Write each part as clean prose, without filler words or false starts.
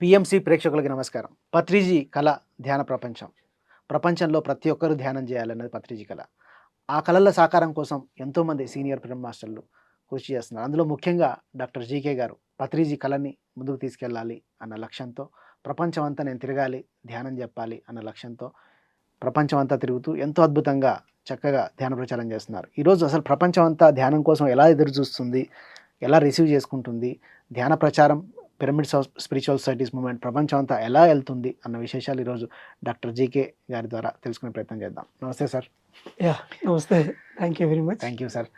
PMC ప్రేక్షకులకి నమస్కారం. పత్రిజీ కళ ధ్యాన ప్రపంచం. ప్రపంచంలో ప్రతి ఒక్కరు ధ్యానం చేయాలన్నది పత్రిజీ కళ. ఆ కళల సాకారం కోసం ఎంతోమంది సీనియర్ ఫిల్మ్ మాస్టర్లు కృషి చేస్తున్నారు. అందులో ముఖ్యంగా డాక్టర్ జీకే గారు పత్రిజీ కళని ముందుకు తీసుకెళ్ళాలి అన్న లక్ష్యంతో, ప్రపంచం అంతా నేను తిరగాలి, ధ్యానం చెప్పాలి అన్న లక్ష్యంతో ప్రపంచం అంతా తిరుగుతూ ఎంతో అద్భుతంగా చక్కగా ధ్యాన ప్రచారం చేస్తున్నారు. ఈరోజు అసలు ప్రపంచం అంతా ధ్యానం కోసం ఎలా ఎదురు చూస్తుంది, ఎలా రిసీవ్ చేసుకుంటుంది, ధ్యాన ప్రచారం pyramids of spiritual societies movement ప్రపంచం అంతా ఎలా వెళ్తుంది అన్న విశేషాలు ఈరోజు డాక్టర్ జీకే గారి ద్వారా తెలుసుకునే ప్రయత్నం చేద్దాం. నమస్తే సార్. నమస్తే. Thank you very much. Thank you sir.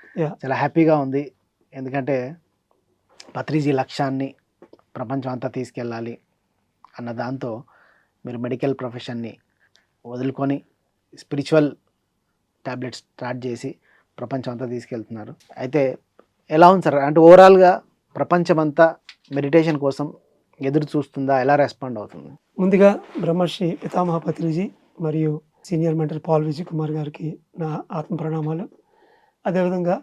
చాలా హ్యాపీగా ఉంది, ఎందుకంటే పత్రిజీ లక్ష్యాన్ని ప్రపంచం అంతా తీసుకెళ్ళాలి అన్న దాంతో మీరు మెడికల్ ప్రొఫెషన్ని వదులుకొని స్పిరిచువల్ ట్యాబ్లెట్స్ స్టార్ట్ చేసి ప్రపంచం అంతా తీసుకెళ్తున్నారు. అయితే ఎలా ఉంది సార్, అంటే ఓవరాల్గా ప్రపంచం అంతా మెడిటేషన్ కోసం ఎదురు చూస్తుందా, ఎలా రెస్పాండ్ అవుతుంది? ముందుగా బ్రహ్మర్షి పితామహ పత్రిజీ మరియు సీనియర్ మెంటర్ పాల్ విజయ్ కుమార్ గారికి నా ఆత్మ ప్రణామాలు. అదేవిధంగా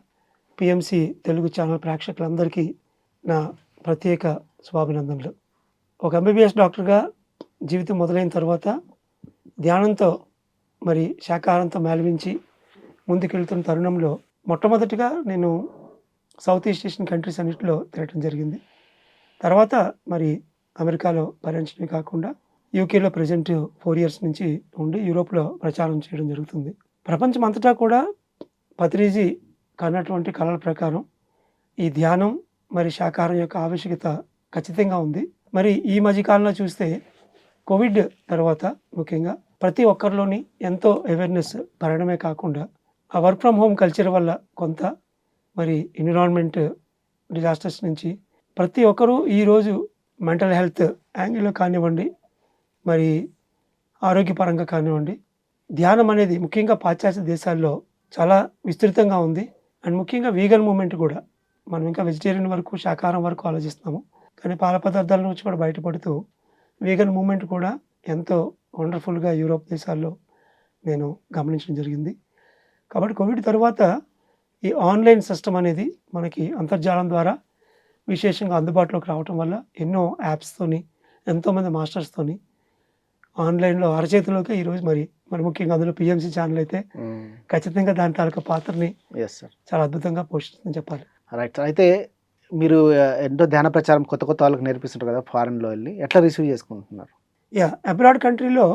పిఎంసి తెలుగు ఛానల్ ప్రేక్షకులందరికీ నా ప్రత్యేక శుభాభినందనలు. ఒక ఎంబీబీఎస్ డాక్టర్గా జీవితం మొదలైన తర్వాత ధ్యానంతో మరి శాకాహారంతో మేళవించి ముందుకెళ్తున్న తరుణంలో మొట్టమొదటిగా నేను సౌత్ ఈస్ట్ ఏషియన్ కంట్రీస్ అన్నింటిలో తిరగడం జరిగింది. తర్వాత మరి అమెరికాలో పర్యటించడమే కాకుండా యూకేలో ప్రజెంట్ 4 years నుంచి ఉండి యూరోప్లో ప్రచారం చేయడం జరుగుతుంది. ప్రపంచం అంతటా కూడా పత్రిజీ కన్నటువంటి కళల ప్రకారం ఈ ధ్యానం మరి శాకాహారం యొక్క ఆవశ్యకత ఖచ్చితంగా ఉంది. మరి ఈ మధ్యకాలంలో చూస్తే కోవిడ్ తర్వాత ముఖ్యంగా ప్రతి ఒక్కరిలోని ఎంతో అవేర్నెస్ పెరగడమే కాకుండా ఆ వర్క్ ఫ్రమ్ హోమ్ కల్చర్ వల్ల కొంత మరి ఎన్విరాన్మెంట్ డిజాస్టర్స్ నుంచి ప్రతి ఒక్కరూ ఈరోజు మెంటల్ హెల్త్ యాంగిల్లో కానివ్వండి, మరి ఆరోగ్యపరంగా కానివ్వండి, ధ్యానం అనేది ముఖ్యంగా పాశ్చాత్య దేశాల్లో చాలా విస్తృతంగా ఉంది. అండ్ ముఖ్యంగా వీగన్ మూమెంట్ కూడా, మనం ఇంకా వెజిటేరియన్ వరకు శాకాహారం వరకు ఆలోచిస్తున్నాము, కానీ పాల పదార్థాల నుంచి కూడా బయటపడుతూ వీగన్ మూమెంట్ కూడా ఎంతో వండర్ఫుల్గా యూరోప్ దేశాల్లో నేను గమనించడం జరిగింది. కాబట్టి కోవిడ్ తర్వాత ఈ ఆన్లైన్ సిస్టమ్ అనేది మనకి అంతర్జాలం ద్వారా విశేషంగా అందుబాటులోకి రావటం వల్ల ఎన్నో యాప్స్తోని, ఎంతోమంది మాస్టర్స్తోని ఆన్లైన్లో అరచేతిలోకి ఈరోజు మరి ముఖ్యంగా అందులో పిఎంసి ఛానల్ అయితే ఖచ్చితంగా దాని తాలూకా పాత్రని చాలా అద్భుతంగా పోషిస్తుందని చెప్పాలి. రైట్. అయితే మీరు ఎంతో ధ్యాన ప్రచారం కొత్త కొత్త వాళ్ళకి నేర్పిస్తుంటారు కదా, ఫారెన్లో వెళ్ళి ఎట్లా రిసీవ్ చేసుకుంటున్నారు? అబ్రాడ్ కంట్రీలో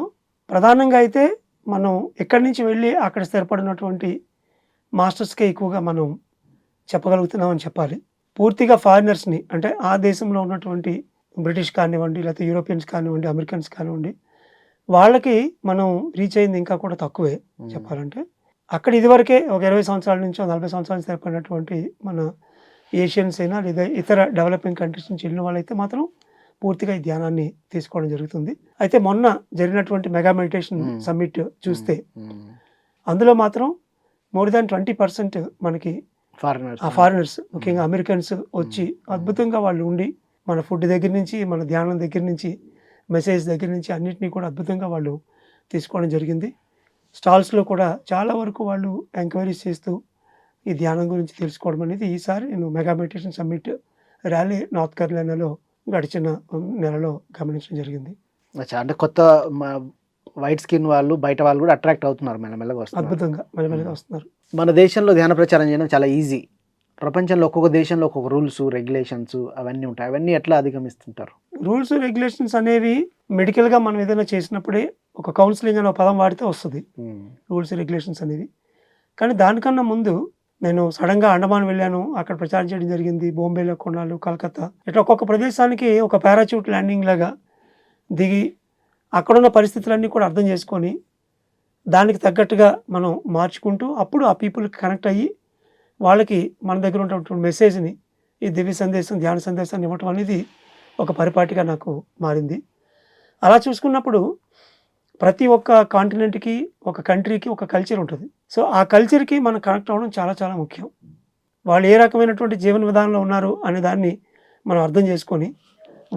ప్రధానంగా అయితే మనం ఎక్కడి నుంచి వెళ్ళి అక్కడ స్థిరపడినటువంటి మాస్టర్స్కే ఎక్కువగా మనం చెప్పగలుగుతున్నామని చెప్పాలి. పూర్తిగా ఫారినర్స్ని, అంటే ఆ దేశంలో ఉన్నటువంటి బ్రిటిష్ కానివ్వండి, లేకపోతే యూరోపియన్స్ కానివ్వండి, అమెరికన్స్ కానివ్వండి, వాళ్ళకి మనం రీచ్ అయింది ఇంకా కూడా తక్కువే చెప్పాలంటే. అక్కడ ఇదివరకే ఒక 20 సంవత్సరాల నుంచో 40 సంవత్సరాలు స్థిరపడినటువంటి మన ఏషియన్స్ అయినా లేదా ఇతర డెవలపింగ్ కంట్రీస్ నుంచి వెళ్ళిన వాళ్ళైతే మాత్రం పూర్తిగా ఈ ధ్యానాన్ని తీసుకోవడం జరుగుతుంది. అయితే మొన్న జరిగినటువంటి మెగా మెడిటేషన్ సమ్మిట్ చూస్తే అందులో మాత్రం మోర్ దాన్ 20% మనకి ఫారినర్స్ ముఖ్యంగా అమెరికన్స్ వచ్చి అద్భుతంగా వాళ్ళు ఉండి మన ఫుడ్ దగ్గర నుంచి, మన ధ్యానం దగ్గర నుంచి, మెసేజ్ దగ్గర నుంచి అన్నింటినీ కూడా అద్భుతంగా వాళ్ళు తీసుకోవడం జరిగింది. స్టాల్స్లో కూడా చాలా వరకు వాళ్ళు ఎంక్వైరీస్ చేస్తూ ఈ ధ్యానం గురించి తెలుసుకోవడం అనేది ఈసారి నేను mega meditation summit rally North కెరొలైనాలో గడిచిన నెలలో గమనించడం జరిగింది. అంటే కొత్త వైట్ స్కిన్ వాళ్ళు, బయట వాళ్ళు కూడా అట్రాక్ట్ అవుతున్నారు, మెల్లమెల్లగా వస్తున్నారు. అద్భుతంగా మెల్లమెల్లగా వస్తున్నారు. మన దేశంలో ధ్యాన ప్రచారం చేయడం చాలా ఈజీ. ప్రపంచంలో ఒక్కొక్క దేశంలో ఒక్కొక్క రూల్స్, రెగ్యులేషన్స్ అవన్నీ ఉంటాయి. అవన్నీ ఎట్లా అధిగమిస్తుంటారు? రూల్స్ రెగ్యులేషన్స్ అనేవి మెడికల్గా మనం ఏదైనా చేసినప్పుడే ఒక కౌన్సిలింగ్ అనే పదం వాడితే వస్తుంది రూల్స్ రెగ్యులేషన్స్ అనేవి. కానీ దానికన్నా ముందు నేను సడన్గా అండమాన్ వెళ్ళాను, అక్కడ ప్రచారం చేయడం జరిగింది. బాంబేలో కొన్నాళ్ళు, కలకత్తా, ఇట్లా ఒక్కొక్క ప్రదేశానికి ఒక పారాచూట్ ల్యాండింగ్ లాగా దిగి అక్కడున్న పరిస్థితులన్నీ కూడా అర్థం చేసుకొని దానికి తగ్గట్టుగా మనం మార్చుకుంటూ అప్పుడు ఆ పీపుల్కి కనెక్ట్ అయ్యి వాళ్ళకి మన దగ్గర ఉన్నటువంటి మెసేజ్ని, ఈ దివ్య సందేశం, ధ్యాన సందేశాన్ని ఇవ్వటం అనేది ఒక పరిపాటిగా నాకు మారింది. అలా చూసుకున్నప్పుడు ప్రతి ఒక్క కాంటినెంట్కి, ఒక కంట్రీకి ఒక కల్చర్ ఉంటుంది. సో ఆ కల్చర్కి మనం కనెక్ట్ అవ్వడం చాలా చాలా ముఖ్యం. వాళ్ళు ఏ రకమైనటువంటి జీవన విధానంలో ఉన్నారు అనే దాన్ని మనం అర్థం చేసుకొని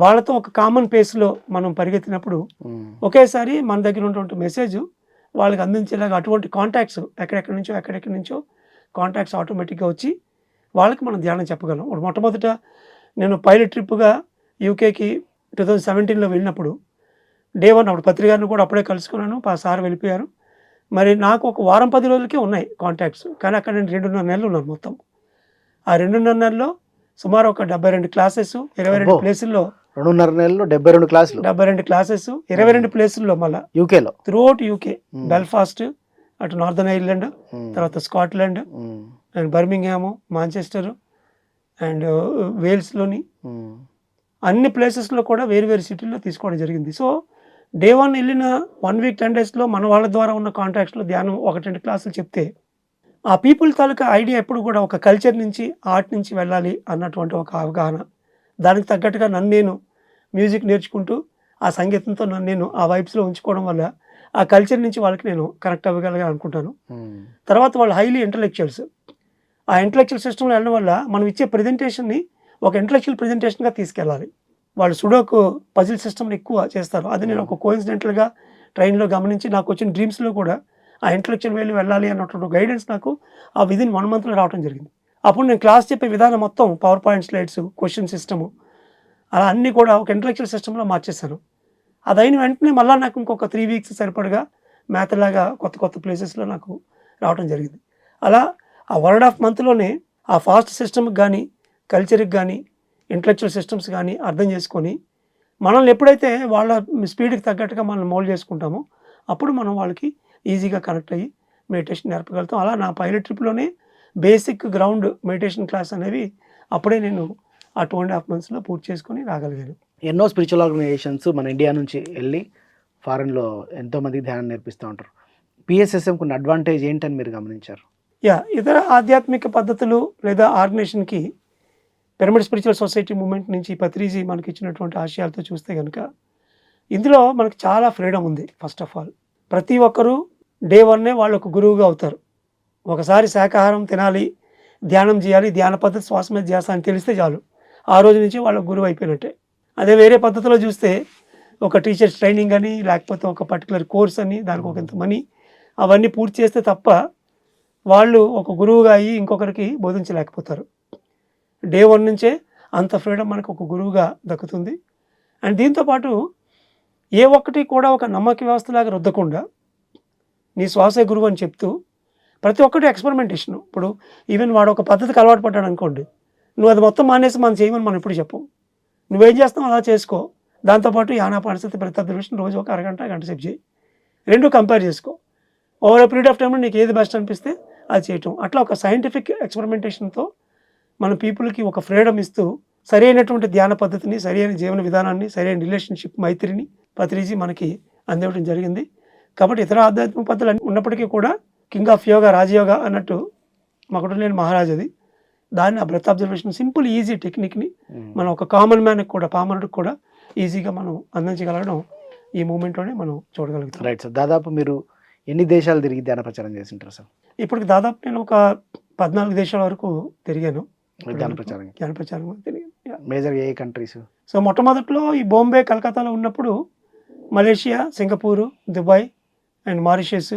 వాళ్ళతో ఒక కామన్ పేస్లో మనం పరిగెత్తినప్పుడు ఒకేసారి మన దగ్గర ఉన్నటువంటి మెసేజ్ వాళ్ళకి అందించేలాగా అటువంటి కాంటాక్ట్స్ ఎక్కడెక్కడి నుంచో కాంటాక్ట్స్ ఆటోమేటిక్గా వచ్చి వాళ్ళకి మనం ధ్యానం చెప్పగలం. మొట్టమొదట నేను పైలట్ ట్రిప్గా యూకేకి 2017లో వెళ్ళినప్పుడు డే 1 అప్పుడు పత్రి గారిని కూడా అప్పుడే కలుసుకున్నాను. సార్ వెళ్ళిపోయారు. మరి నాకు ఒక వారం 10 రోజులకే ఉన్నాయి కాంటాక్ట్స్. కానీ అక్కడ నేను 2.5 నెలలు ఉన్నాను మొత్తం. ఆ 2.5 నెలల్లో సుమారు ఒక 72 క్లాసెస్, 22 అబ్బో! ప్లేసుల్లో 2.5 నెలల్లో 72 క్లాసులు 72 క్లాసెస్, 22 ప్లేసుల్లో మళ్ళా యూకేలో. Throughout UK. హ్మ్. బెల్ఫాస్ట్, అటు నార్దర్న్ ఐర్లాండ్, హ్మ్. తర్వాత స్కాట్లాండ్ హ్మ్. అండ్ బర్మింగ్హామ్, మాంచెస్టర్ అండ్ వేల్స్‌లోని హ్మ్. అన్ని ప్లేసెస్‌లో కూడా వేరు వేరు సిటీల్లో తీసుకోవడం జరిగింది. సో, డే 1 ఎళ్ళిన 1 వీక్ 10 డేస్‌లో మన వాళ్ళ ద్వారా ఉన్న కాంటాక్ట్స్‌లో ధ్యానం 1, 2 క్లాసులు చెప్తే, ఆ పీపుల్ తాలూకా ఐడియా ఎప్పుడు కూడా ఒక కల్చర్ నుంచి, ఆర్ట్ నుంచి వెళ్ళాలి అన్నటువంటి ఒక అవగాహన. దానికి తగ్గట్టుగా నన్ను నేను మ్యూజిక్ నేర్చుకుంటూ, ఆ సంగీతంతో నన్ను నేను ఆ వైబ్స్‌లో ఉంచుకోవడం వల్ల, ఆ కల్చర్ నుంచి వాళ్ళకి నేను కనెక్ట్ అవ్వగలిగాను అనుకుంటాను. హ్మ్. తర్వాత వాళ్ళు హైలీ ఇంటలెక్చువల్స్. ఆ ఇంటలెక్చువల్ సిస్టమ్‌లో వెళ్ళడం వల్ల మనం ఇచ్చే ప్రెజెంటేషన్‌ని ఒక ఇంటలెక్చువల్ ప్రెజెంటేషన్‌గా తీసుకెళ్ళాలి. వాళ్ళు సుడోకు పజిల్ సిస్టమ్‌ని ఎక్కువ చేస్తారు. అది నేను ఒక కోయిన్సిడెంటల్‌గా ట్రైన్‌లో గమనించి నాకొచ్చిన డ్రీమ్స్‌లో కూడా ఆ ఇంటలెక్చువల్ వేలో వెళ్ళాలి అన్నటువంటి గైడెన్స్ నాకు వితిన్ 1 మంత్‌లో రావడం జరిగింది. అప్పుడు నేను క్లాస్ చెప్పే విధానం మొత్తం power point slides, question system అలా అన్నీ కూడా ఒక ఇంటలెక్చువల్ సిస్టమ్‌లో మార్చేశాను. అదయిన వెంటనే మళ్ళా నాకు ఇంకొక 3 వీక్స్ సరిపడగా మ్యాథ్‌లాగా కొత్త కొత్త ప్లేసెస్‌లో నాకు రావటం జరిగింది. అలా ఆ 1 ½ మంత్‌లోనే ఆ ఫాస్ట్ సిస్టమ్‌కి గానీ, కల్చర్‌కి గానీ, ఇంటలెక్చువల్ సిస్టమ్స్ గానీ అర్థం చేసుకొని, మనల్ని ఎప్పుడైతే వాళ్ళ స్పీడ్‌కి తగ్గట్టుగా మనల్ని మౌల్డ్ చేసుకుంటామో, అప్పుడు మనం వాళ్ళకి ఈజీగా కనెక్ట్ అయ్యి మెడిటేషన్ నేర్పగలుగుతాం. అలా నా పైలట్ ట్రిప్‌లోనే బేసిక్ గ్రౌండ్ మెడిటేషన్ క్లాస్ అనేవి అప్పుడే నేను ఆ 2 ½ మంత్స్‌లో పూర్తి చేసుకొని రాగలిగాను. ఎన్నో స్పిరిచువల్ ఆర్గనైజేషన్స్ మన ఇండియా నుంచి వెళ్ళి ఫారెన్‌లో ఎంతోమందికి ధ్యానం నేర్పిస్తూ ఉంటారు. పిఎస్ఎస్ఎంకి ఉన్న అడ్వాంటేజ్ ఏంటని మీరు గమనించారు? ఇతర ఆధ్యాత్మిక పద్ధతులు లేదా ఆర్గనైజేషన్‌కి పిరమిడ్ స్పిరిచువల్ సొసైటీ మూవ్‌మెంట్ నుంచి పత్రిజీ మనకిచ్చినటువంటి ఆశయాలతో చూస్తే గనక, ఇందులో మనకు చాలా ఫ్రీడమ్ ఉంది ఫస్ట్ ఆఫ్ ఆల్. ప్రతి ఒక్కరూ డే 1 వాళ్ళొక గురువుగా అవుతారు. ఒకసారి శాకాహారం తినాలి, ధ్యానం చేయాలి, ధ్యాన పద్ధతి శ్వాస మీద ధ్యాస అని తెలిస్తే చాలు. ఆ రోజు నుంచి వాళ్ళకి గురువు అయిపోయినట్టే. అదే వేరే పద్ధతిలో చూస్తే ఒక టీచర్స్ ట్రైనింగ్ అని, లేకపోతే ఒక పర్టిక్యులర్ కోర్స్ అని, దానికి ఒక ఇంత మనీ అవన్నీ పూర్తి చేస్తే తప్ప, వాళ్ళు ఒక గురువుగా అయ్యి ఇంకొకరికి బోధించలేకపోతారు. డే 1 నుంచే అంత ఫ్రీడమ్ మనకు ఒక గురువుగా దక్కుతుంది. అండ్ దీంతో పాటు ఏ ఒక్కటి కూడా ఒక నమ్మక వ్యవస్థలాగా రుద్దకుండా, నీ శ్వాసే గురువు అని చెప్తూ, ప్రతి ఒక్కటి ఎక్స్పెరిమెంటేషన్. ఇప్పుడు ఈవెన్ వాడు ఒక పద్ధతికి అలవాటు పడ్డాడు అనుకోండి, నువ్వు అది మొత్తం మానేసి మనం చేయమని మనం ఎప్పుడు చెప్పం. నువ్వేం చేస్తావు అలా చేసుకో. దాంతోపాటు ఆనాపానసతి బ్రెత్ అబ్జర్వేషన్ రోజు ఒక అరగంట, గంట సేపు చేయి. 2 కంపేర్ చేసుకో. ఓవర్ ఎ పీరియడ్ ఆఫ్ టైమ్‌లో నీకు ఏది బెస్ట్ అనిపిస్తే అది చేయటం. అట్లా ఒక సైంటిఫిక్ ఎక్స్పెరిమెంటేషన్‌తో మన పీపుల్‌కి ఒక ఫ్రీడమ్ ఇస్తూ, సరైనటువంటి ధ్యాన పద్ధతిని, సరైన జీవన విధానాన్ని, సరైన రిలేషన్‌షిప్ మైత్రిని పత్రిజీ మనకి అందివ్వడం జరిగింది. కాబట్టి ఇతర ఆధ్యాత్మిక పద్ధతులు అన్నీ ఉన్నప్పటికీ కూడా కింగ్ ఆఫ్ యోగా, రాజయోగ అన్నట్టు మకుటలేని మహారాజది. దాన్ని ఆ బ్రెత్ అబ్జర్వేషన్ సింపుల్ ఈజీ టెక్నిక్‌ని మనం ఒక కామన్ మ్యాన్‌కి కూడా, పామరుడికి కూడా ఈజీగా మనం అందించగలగడం ఈ మూవ్‌మెంట్‌లోనే మనం చూడగలుగుతాం. Right sir. దాదాపు మీరు ఎన్ని దేశాలు తిరిగి ధ్యాన ప్రచారం చేసింటారు సార్? ఇప్పటికి దాదాపు నేను ఒక 14 దేశాల వరకు తిరిగాను. ధ్యాన ప్రచారం ధ్యాన ప్రచారం తిరిగాను. మేజర్‌గా ఏ కంట్రీస్? సో, మొట్టమొదట్లో ఈ బాంబే, కలకత్తాలో ఉన్నప్పుడు Malaysia, Singapore, Dubai and Mauritius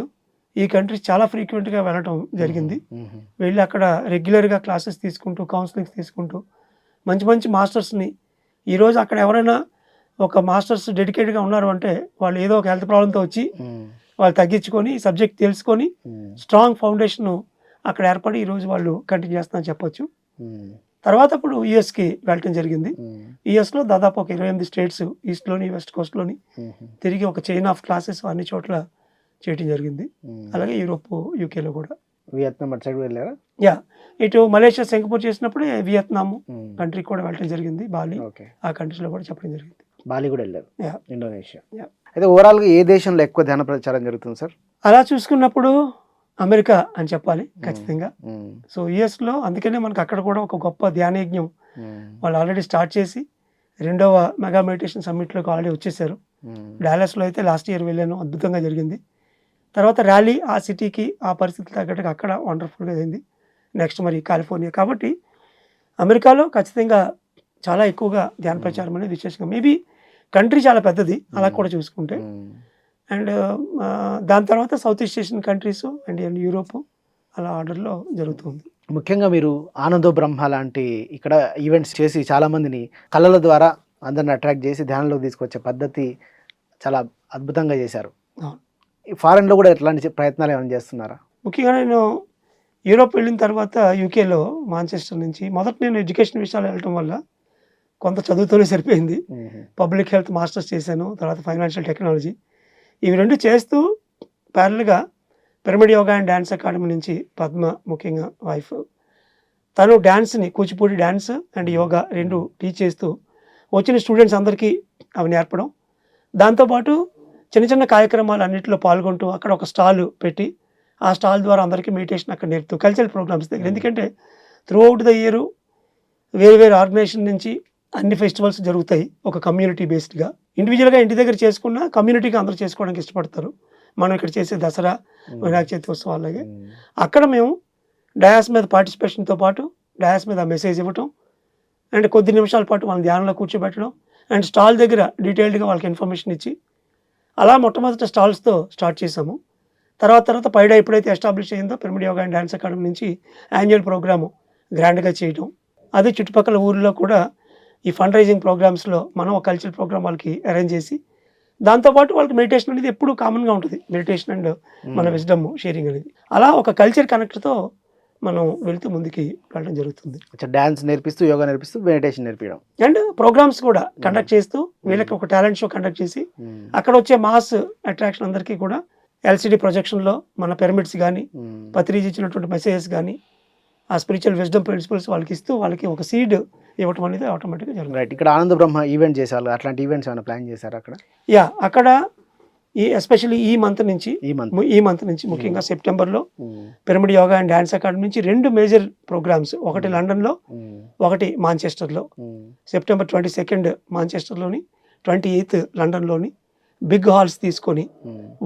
ఈ కంట్రీస్ చాలా ఫ్రీక్వెంట్‌గా వెళ్ళటం జరిగింది. వెళ్ళి అక్కడ రెగ్యులర్‌గా క్లాసెస్ తీసుకుంటూ, కౌన్సెలింగ్స్ తీసుకుంటూ, మంచి మంచి మాస్టర్స్‌ని ఈరోజు అక్కడ ఎవరైనా ఒక మాస్టర్స్ డెడికేటెడ్‌గా ఉన్నారు అంటే, వాళ్ళు ఏదో ఒక హెల్త్ ప్రాబ్లమ్‌తో వచ్చి, వాళ్ళు తగ్గించుకొని, సబ్జెక్ట్ తెలుసుకొని, స్ట్రాంగ్ ఫౌండేషన్ అక్కడ ఏర్పడి ఈరోజు వాళ్ళు కంటిన్యూ చేస్తున్నారని చెప్పొచ్చు. తర్వాత అప్పుడు యూఎస్‌కి వెళ్ళటం జరిగింది. యూఎస్‌లో దాదాపు ఒక 28 స్టేట్స్ ఈస్ట్‌లోని, వెస్ట్ కోస్ట్‌లోని తిరిగి ఒక చైన్ ఆఫ్ క్లాసెస్ అన్ని చోట్ల చేయటం జరిగింది. అలాగే యూరోప్, యూకేలో కూడా. వియత్నాం అటు సైడ్ వెళ్ళారా? ఇటు మలేషియా, సింగపూర్ చేసినప్పుడు వియత్నాం కంట్రీ కూడా వెళ్ళటం జరిగింది. బాలి ఆ కంట్రీస్‌లో కూడా చెప్పడం జరిగింది. బాలి కూడా వెళ్ళారు. ఇండోనేషియా. అయితే ఓవరాల్‌గా ఏ దేశంలో ఎక్కువ ధ్యాన ప్రచారం జరుగుతుంది సార్? అలా చూసుకున్నప్పుడు అమెరికా అని చెప్పాలి ఖచ్చితంగా. సో, యూఎస్‌లో అందుకనే మనకు అక్కడ కూడా ఒక గొప్ప ధ్యానయజ్ఞం వాళ్ళు ఆల్రెడీ స్టార్ట్ చేసి, 2వ మెగా మెడిటేషన్ సమ్మిట్‌లోకి ఆల్రెడీ వచ్చేసారు. డాలస్‌లో అయితే లాస్ట్ ఇయర్ వెళ్ళాను. అద్భుతంగా జరిగింది. తర్వాత ర్యాలీ ఆ సిటీకి, ఆ పరిస్థితులు తగ్గట్టుగా అక్కడ వండర్‌ఫుల్‌గా అయింది. నెక్స్ట్ మరి కాలిఫోర్నియా. కాబట్టి అమెరికాలో ఖచ్చితంగా చాలా ఎక్కువగా ధ్యాన ప్రచారం అనేది విశేషంగా మేబీ కంట్రీ చాలా పెద్దది అలా కూడా చూసుకుంటే. అండ్ దాని తర్వాత south east Asian countries and Europe అలా ఆర్డర్‌లో జరుగుతుంది. ముఖ్యంగా మీరు ఆనందో బ్రహ్మ లాంటి ఇక్కడ ఈవెంట్స్ చేసి చాలామందిని కళల ద్వారా అందరిని అట్రాక్ట్ చేసి ధ్యానంలోకి తీసుకొచ్చే పద్ధతి చాలా అద్భుతంగా చేశారు. అవును. ఈ ఫారెన్లో కూడా ఎట్లాంటి ప్రయత్నాలు ఏమైనా చేస్తున్నారా? ముఖ్యంగా నేను యూరోప్ వెళ్ళిన తర్వాత యూకేలో మాంచెస్టర్ నుంచి మొదట నేను ఎడ్యుకేషన్ విషయాలు వెళ్ళటం వల్ల కొంత చదువుతూనే సరిపోయింది. పబ్లిక్ హెల్త్ మాస్టర్స్ చేశాను, తర్వాత ఫైనాన్షియల్ టెక్నాలజీ. ఇవి 2 చేస్తూ ప్యారల్గా pyramid yoga and dance academy నుంచి పద్మ, ముఖ్యంగా వైఫ్, తను డ్యాన్స్ని, Kuchipudi dance and yoga 2 teach చేస్తూ వచ్చిన స్టూడెంట్స్ అందరికీ అవి నేర్పడం. దాంతోపాటు చిన్న చిన్న కార్యక్రమాలు అన్నింటిలో పాల్గొంటూ అక్కడ ఒక స్టాల్ పెట్టి ఆ స్టాల్ ద్వారా అందరికీ మెడిటేషన్ అక్కడ నేర్పుతూ కల్చరల్ ప్రోగ్రామ్స్ దగ్గర, ఎందుకంటే త్రూ అవుట్ ద ఇయర్ వేరు వేరు ఆర్గనైజేషన్ నుంచి అన్ని ఫెస్టివల్స్ జరుగుతాయి ఒక కమ్యూనిటీ బేస్డ్గా. ఇండివిజువల్గా ఇంటి దగ్గర చేసుకున్న కమ్యూనిటీగా అందరూ చేసుకోవడానికి ఇష్టపడతారు. మనం ఇక్కడ చేసే దసరా, వినాయక చవితి ఉత్సవాలగే అక్కడ మేము డయాస్ మీద పార్టిసిపేషన్తో పాటు డయాస్ మీద మెసేజ్ ఇవ్వటం అండ్ కొద్ది నిమిషాల పాటు వాళ్ళని ధ్యానంలో కూర్చోబెట్టడం అండ్ స్టాల్ దగ్గర డీటెయిల్డ్గా వాళ్ళకి ఇన్ఫర్మేషన్ ఇచ్చి అలా మొట్టమొదటి స్టాల్స్తో స్టార్ట్ చేసాము. తర్వాత పైడా ఎప్పుడైతే ఎస్టాబ్లిష్ అయిందో pyramid yoga and dance academy నుంచి యాన్యువల్ ప్రోగ్రాము గ్రాండ్గా చేయడం, అది చుట్టుపక్కల ఊరిలో కూడా ఈ ఫండ్ రైజింగ్ ప్రోగ్రామ్స్లో మనం ఒక కల్చరల్ ప్రోగ్రామ్ వాళ్ళకి అరేంజ్ చేసి దాంతోపాటు వాళ్ళకి మెడిటేషన్ అనేది ఎప్పుడు కామన్గా ఉంటుంది, మెడిటేషన్ అండ్ మన విజ్డమ్ షేరింగ్ అనేది. అలా ఒక కల్చర్ కనెక్ట్తో మనం వెళ్తూ ముందుకి వెళ్ళడం జరుగుతుంది. డ్యాన్స్ నేర్పిస్తూ, యోగా నేర్పిస్తూ, మెడిటేషన్ నేర్పించడం అండ్ ప్రోగ్రామ్స్ కూడా కండక్ట్ చేస్తూ వీళ్ళకి ఒక టాలెంట్ షో కండక్ట్ చేసి అక్కడ వచ్చే మాస్ అట్రాక్షన్ అందరికీ కూడా ఎల్సిడి ప్రొజెక్షన్లో మన పిరమిడ్స్ కానీ పత్రిజీ ఇచ్చినటువంటి మెసేజెస్ కానీ ఆ స్పిరిచువల్ విజ్డమ్ ప్రిన్సిపల్స్ వాళ్ళకి ఇస్తూ వాళ్ళకి ఒక సీడ్ ఇవ్వటం అనేది ఆటోమేటిక్గా జరుగుతుంది. రైట్. ఇక్కడ ఆనంద బ్రహ్మ ఈవెంట్ చేసేవాళ్ళు, అట్లాంటి ఈవెంట్స్ ఏమైనా ప్లాన్ చేశారు అక్కడ? అక్కడ ఎస్పెషల్లీ ఈ మంత్ నుంచి ముఖ్యంగా సెప్టెంబర్లో pyramid yoga and dance academy నుంచి 2 మేజర్ ప్రోగ్రామ్స్, ఒకటి లండన్లో, ఒకటి మాంచెస్టర్లో. సెప్టెంబర్ 22 మాంచెస్టర్లోని, 28 లండన్లోని బిగ్ హాల్స్ తీసుకొని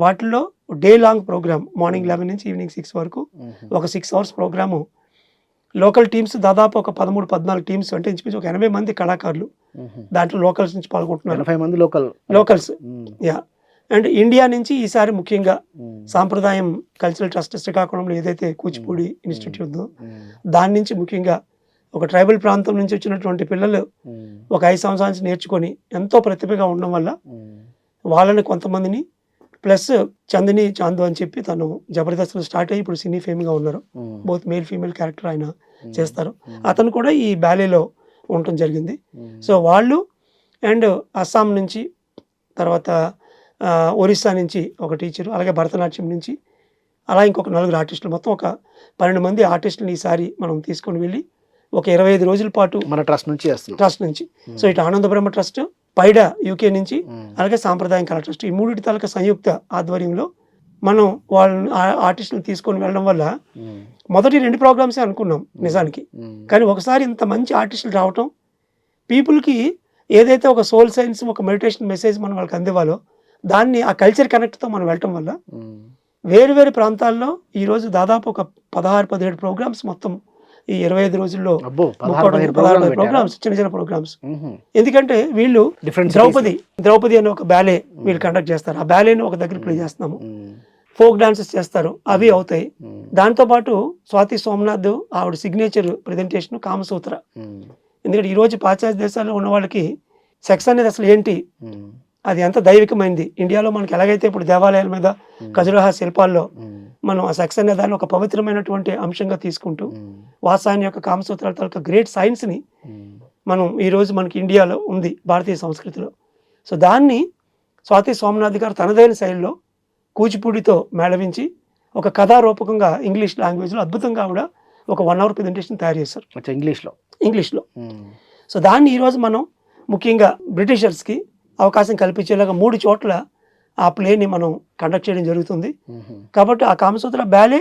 వాటిల్లో డే లాంగ్ ప్రోగ్రామ్ మార్నింగ్ 11 నుంచి ఈవినింగ్ 6 వరకు ఒక 6 అవర్స్ ప్రోగ్రాము. లోకల్ టీమ్స్ దాదాపు ఒక 13-14 టీమ్స్, అంటే ఇంచుమించు ఒక 80 మంది కళాకారులు దాంట్లో లోకల్స్ నుంచి పాల్గొంటున్నారు. 80 మంది లోకల్స్. అండ్ ఇండియా నుంచి ఈసారి ముఖ్యంగా సాంప్రదాయం కల్చరల్ ట్రస్ట్ శ్రీకాకుళంలో ఏదైతే కూచిపూడి ఇన్స్టిట్యూట్ ఉందో దాని నుంచి ముఖ్యంగా ఒక ట్రైబల్ ప్రాంతం నుంచి వచ్చినటువంటి పిల్లలు ఒక 5 సంవత్సరాల నుంచి నేర్చుకొని ఎంతో ప్రతిభగా ఉండడం వల్ల వాళ్ళని కొంతమందిని ప్లస్ చందిని చాందు అని చెప్పి తను జబర్దస్త్లో స్టార్ట్ అయ్యి ఇప్పుడు సినీ ఫేమ్గా ఉన్నారు. బోత్ మేల్ ఫీమేల్ క్యారెక్టర్ ఆయన చేస్తారు. అతను కూడా ఈ బ్యాలేలో ఉండటం జరిగింది. సో వాళ్ళు అండ్ అస్సాం నుంచి, తర్వాత ఒరిస్సా నుంచి ఒక టీచరు, అలాగే భరతనాట్యం నుంచి, అలా ఇంకొక 4 ఆర్టిస్టులు, మొత్తం ఒక 12 మంది ఆర్టిస్టులను ఈసారి మనం తీసుకొని వెళ్ళి ఒక 25 రోజుల పాటు మన ట్రస్ట్ నుంచి సో ఇటు ఆనంద బ్రహ్మ ట్రస్ట్, పైడా యూకే నుంచి, అలాగే సాంప్రదాయం కళా ట్రస్ట్, ఈ 3 తాలూకా సంయుక్త ఆధ్వర్యంలో మనం వాళ్ళని ఆర్టిస్టులను తీసుకొని వెళ్ళడం వల్ల మొదటి 2 ప్రోగ్రామ్సే అనుకున్నాం నిజానికి. కానీ ఒకసారి ఇంత మంచి ఆర్టిస్టులు రావటం, పీపుల్కి ఏదైతే ఒక సోల్ సైన్స్, ఒక మెడిటేషన్ మెసేజ్ మనం వాళ్ళకి అందివ్వాలో దాన్ని ఆ కల్చర్ కనెక్ట్తో మనం వెళ్ళటం వల్ల వేరు వేరు ప్రాంతాల్లో ఈరోజు దాదాపు ఒక 16-17 ప్రోగ్రామ్స్ మొత్తం ఈ 25 రోజుల్లో ప్రోగ్రామ్స్, చిన్న చిన్న ప్రోగ్రామ్స్. ఎందుకంటే వీళ్ళు ద్రౌపది అనే ఒక బ్యాలే వీళ్ళు కండక్ట్ చేస్తారు. ఆ బ్యాలేని ఒక దగ్గర ప్లే చేస్తున్నాము. ఫోక్ డాన్సెస్ చేస్తారు, అవి అవుతాయి. దాంతోపాటు స్వాతి సోమనాథ్ ఆవిడ సిగ్నేచర్ ప్రెజెంటేషన్ కామసూత్ర. ఎందుకంటే ఈరోజు పాశ్చాత్య దేశాల్లో ఉన్న వాళ్ళకి సెక్స్ అనేది అసలు ఏంటి, అది ఎంత దైవికమైంది, ఇండియాలో మనకి ఎలాగైతే ఇప్పుడు దేవాలయాల మీద ఖజురహా శిల్పాల్లో మనం ఆ సెక్స్ అనే దాన్ని ఒక పవిత్రమైనటువంటి అంశంగా తీసుకుంటూ వాసాయన్ యొక్క కామసూత్రాల తాలూకా గ్రేట్ సైన్స్ని మనం ఈరోజు మనకి ఇండియాలో ఉంది భారతీయ సంస్కృతిలో. సో దాన్ని స్వాతి సోమనాథ్ గారు తనదైన శైలిలో కూచిపూడితో మేళవించి ఒక కథారూపకంగా ఇంగ్లీష్ లాంగ్వేజ్లో అద్భుతంగా ఆవిడ ఒక 1 hour ప్రెజెంటేషన్ తయారు చేశారు ఇంగ్లీష్లో. సో దాన్ని ఈరోజు మనం ముఖ్యంగా బ్రిటిషర్స్కి అవకాశం కల్పించేలాగా 3 చోట్ల ఆ ప్లేని మనం కండక్ట్ చేయడం జరుగుతుంది. కాబట్టి ఆ కామసూత్ర బ్యాలే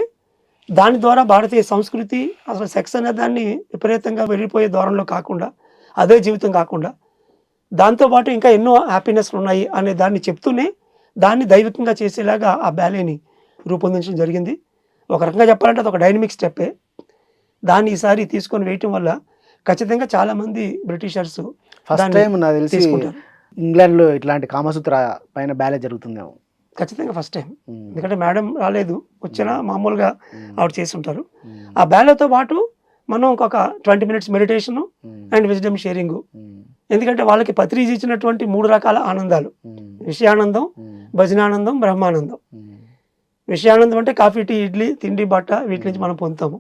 దాని ద్వారా భారతీయ సంస్కృతి, అసలు సెక్స్ అనే దాన్ని విపరీతంగా వెళ్ళిపోయే దూరంలో కాకుండా, అదే జీవితం కాకుండా దాంతోపాటు ఇంకా ఎన్నో హ్యాపీనెస్లు ఉన్నాయి అనే దాన్ని చెప్తూనే దాన్ని దైవికంగా చేసేలాగా ఆ బ్యాలేని రూపొందించడం జరిగింది. ఒక రకంగా చెప్పాలంటే అది ఒక డైనమిక్ స్టెప్పే. దాన్ని ఈసారి తీసుకొని వేయటం వల్ల ఖచ్చితంగా చాలామంది బ్రిటిషర్స్ తీసుకుంటారు. ఇంగ్లాండ్లో ఇట్లాంటి కామసూత్ర పైన బ్యాలే జరుగుతుందేమో ఖచ్చితంగా ఫస్ట్ టైం. ఎందుకంటే మేడం రాలేదు, వచ్చినా మామూలుగా ఆవిడ చేసి ఉంటారు. ఆ బ్యాలేతో పాటు మనం ఇంకొక 20 minutes meditation and wisdom sharing ఎందుకంటే వాళ్ళకి పత్రిజీ ఇచ్చినటువంటి 3 రకాల ఆనందాలు, విషయానందం, భజనానందం, బ్రహ్మానందం. విషయానందం అంటే కాఫీ, టీ, ఇడ్లీ, తిండి, బట్ట వీటి నుంచి మనం పొందుతాము.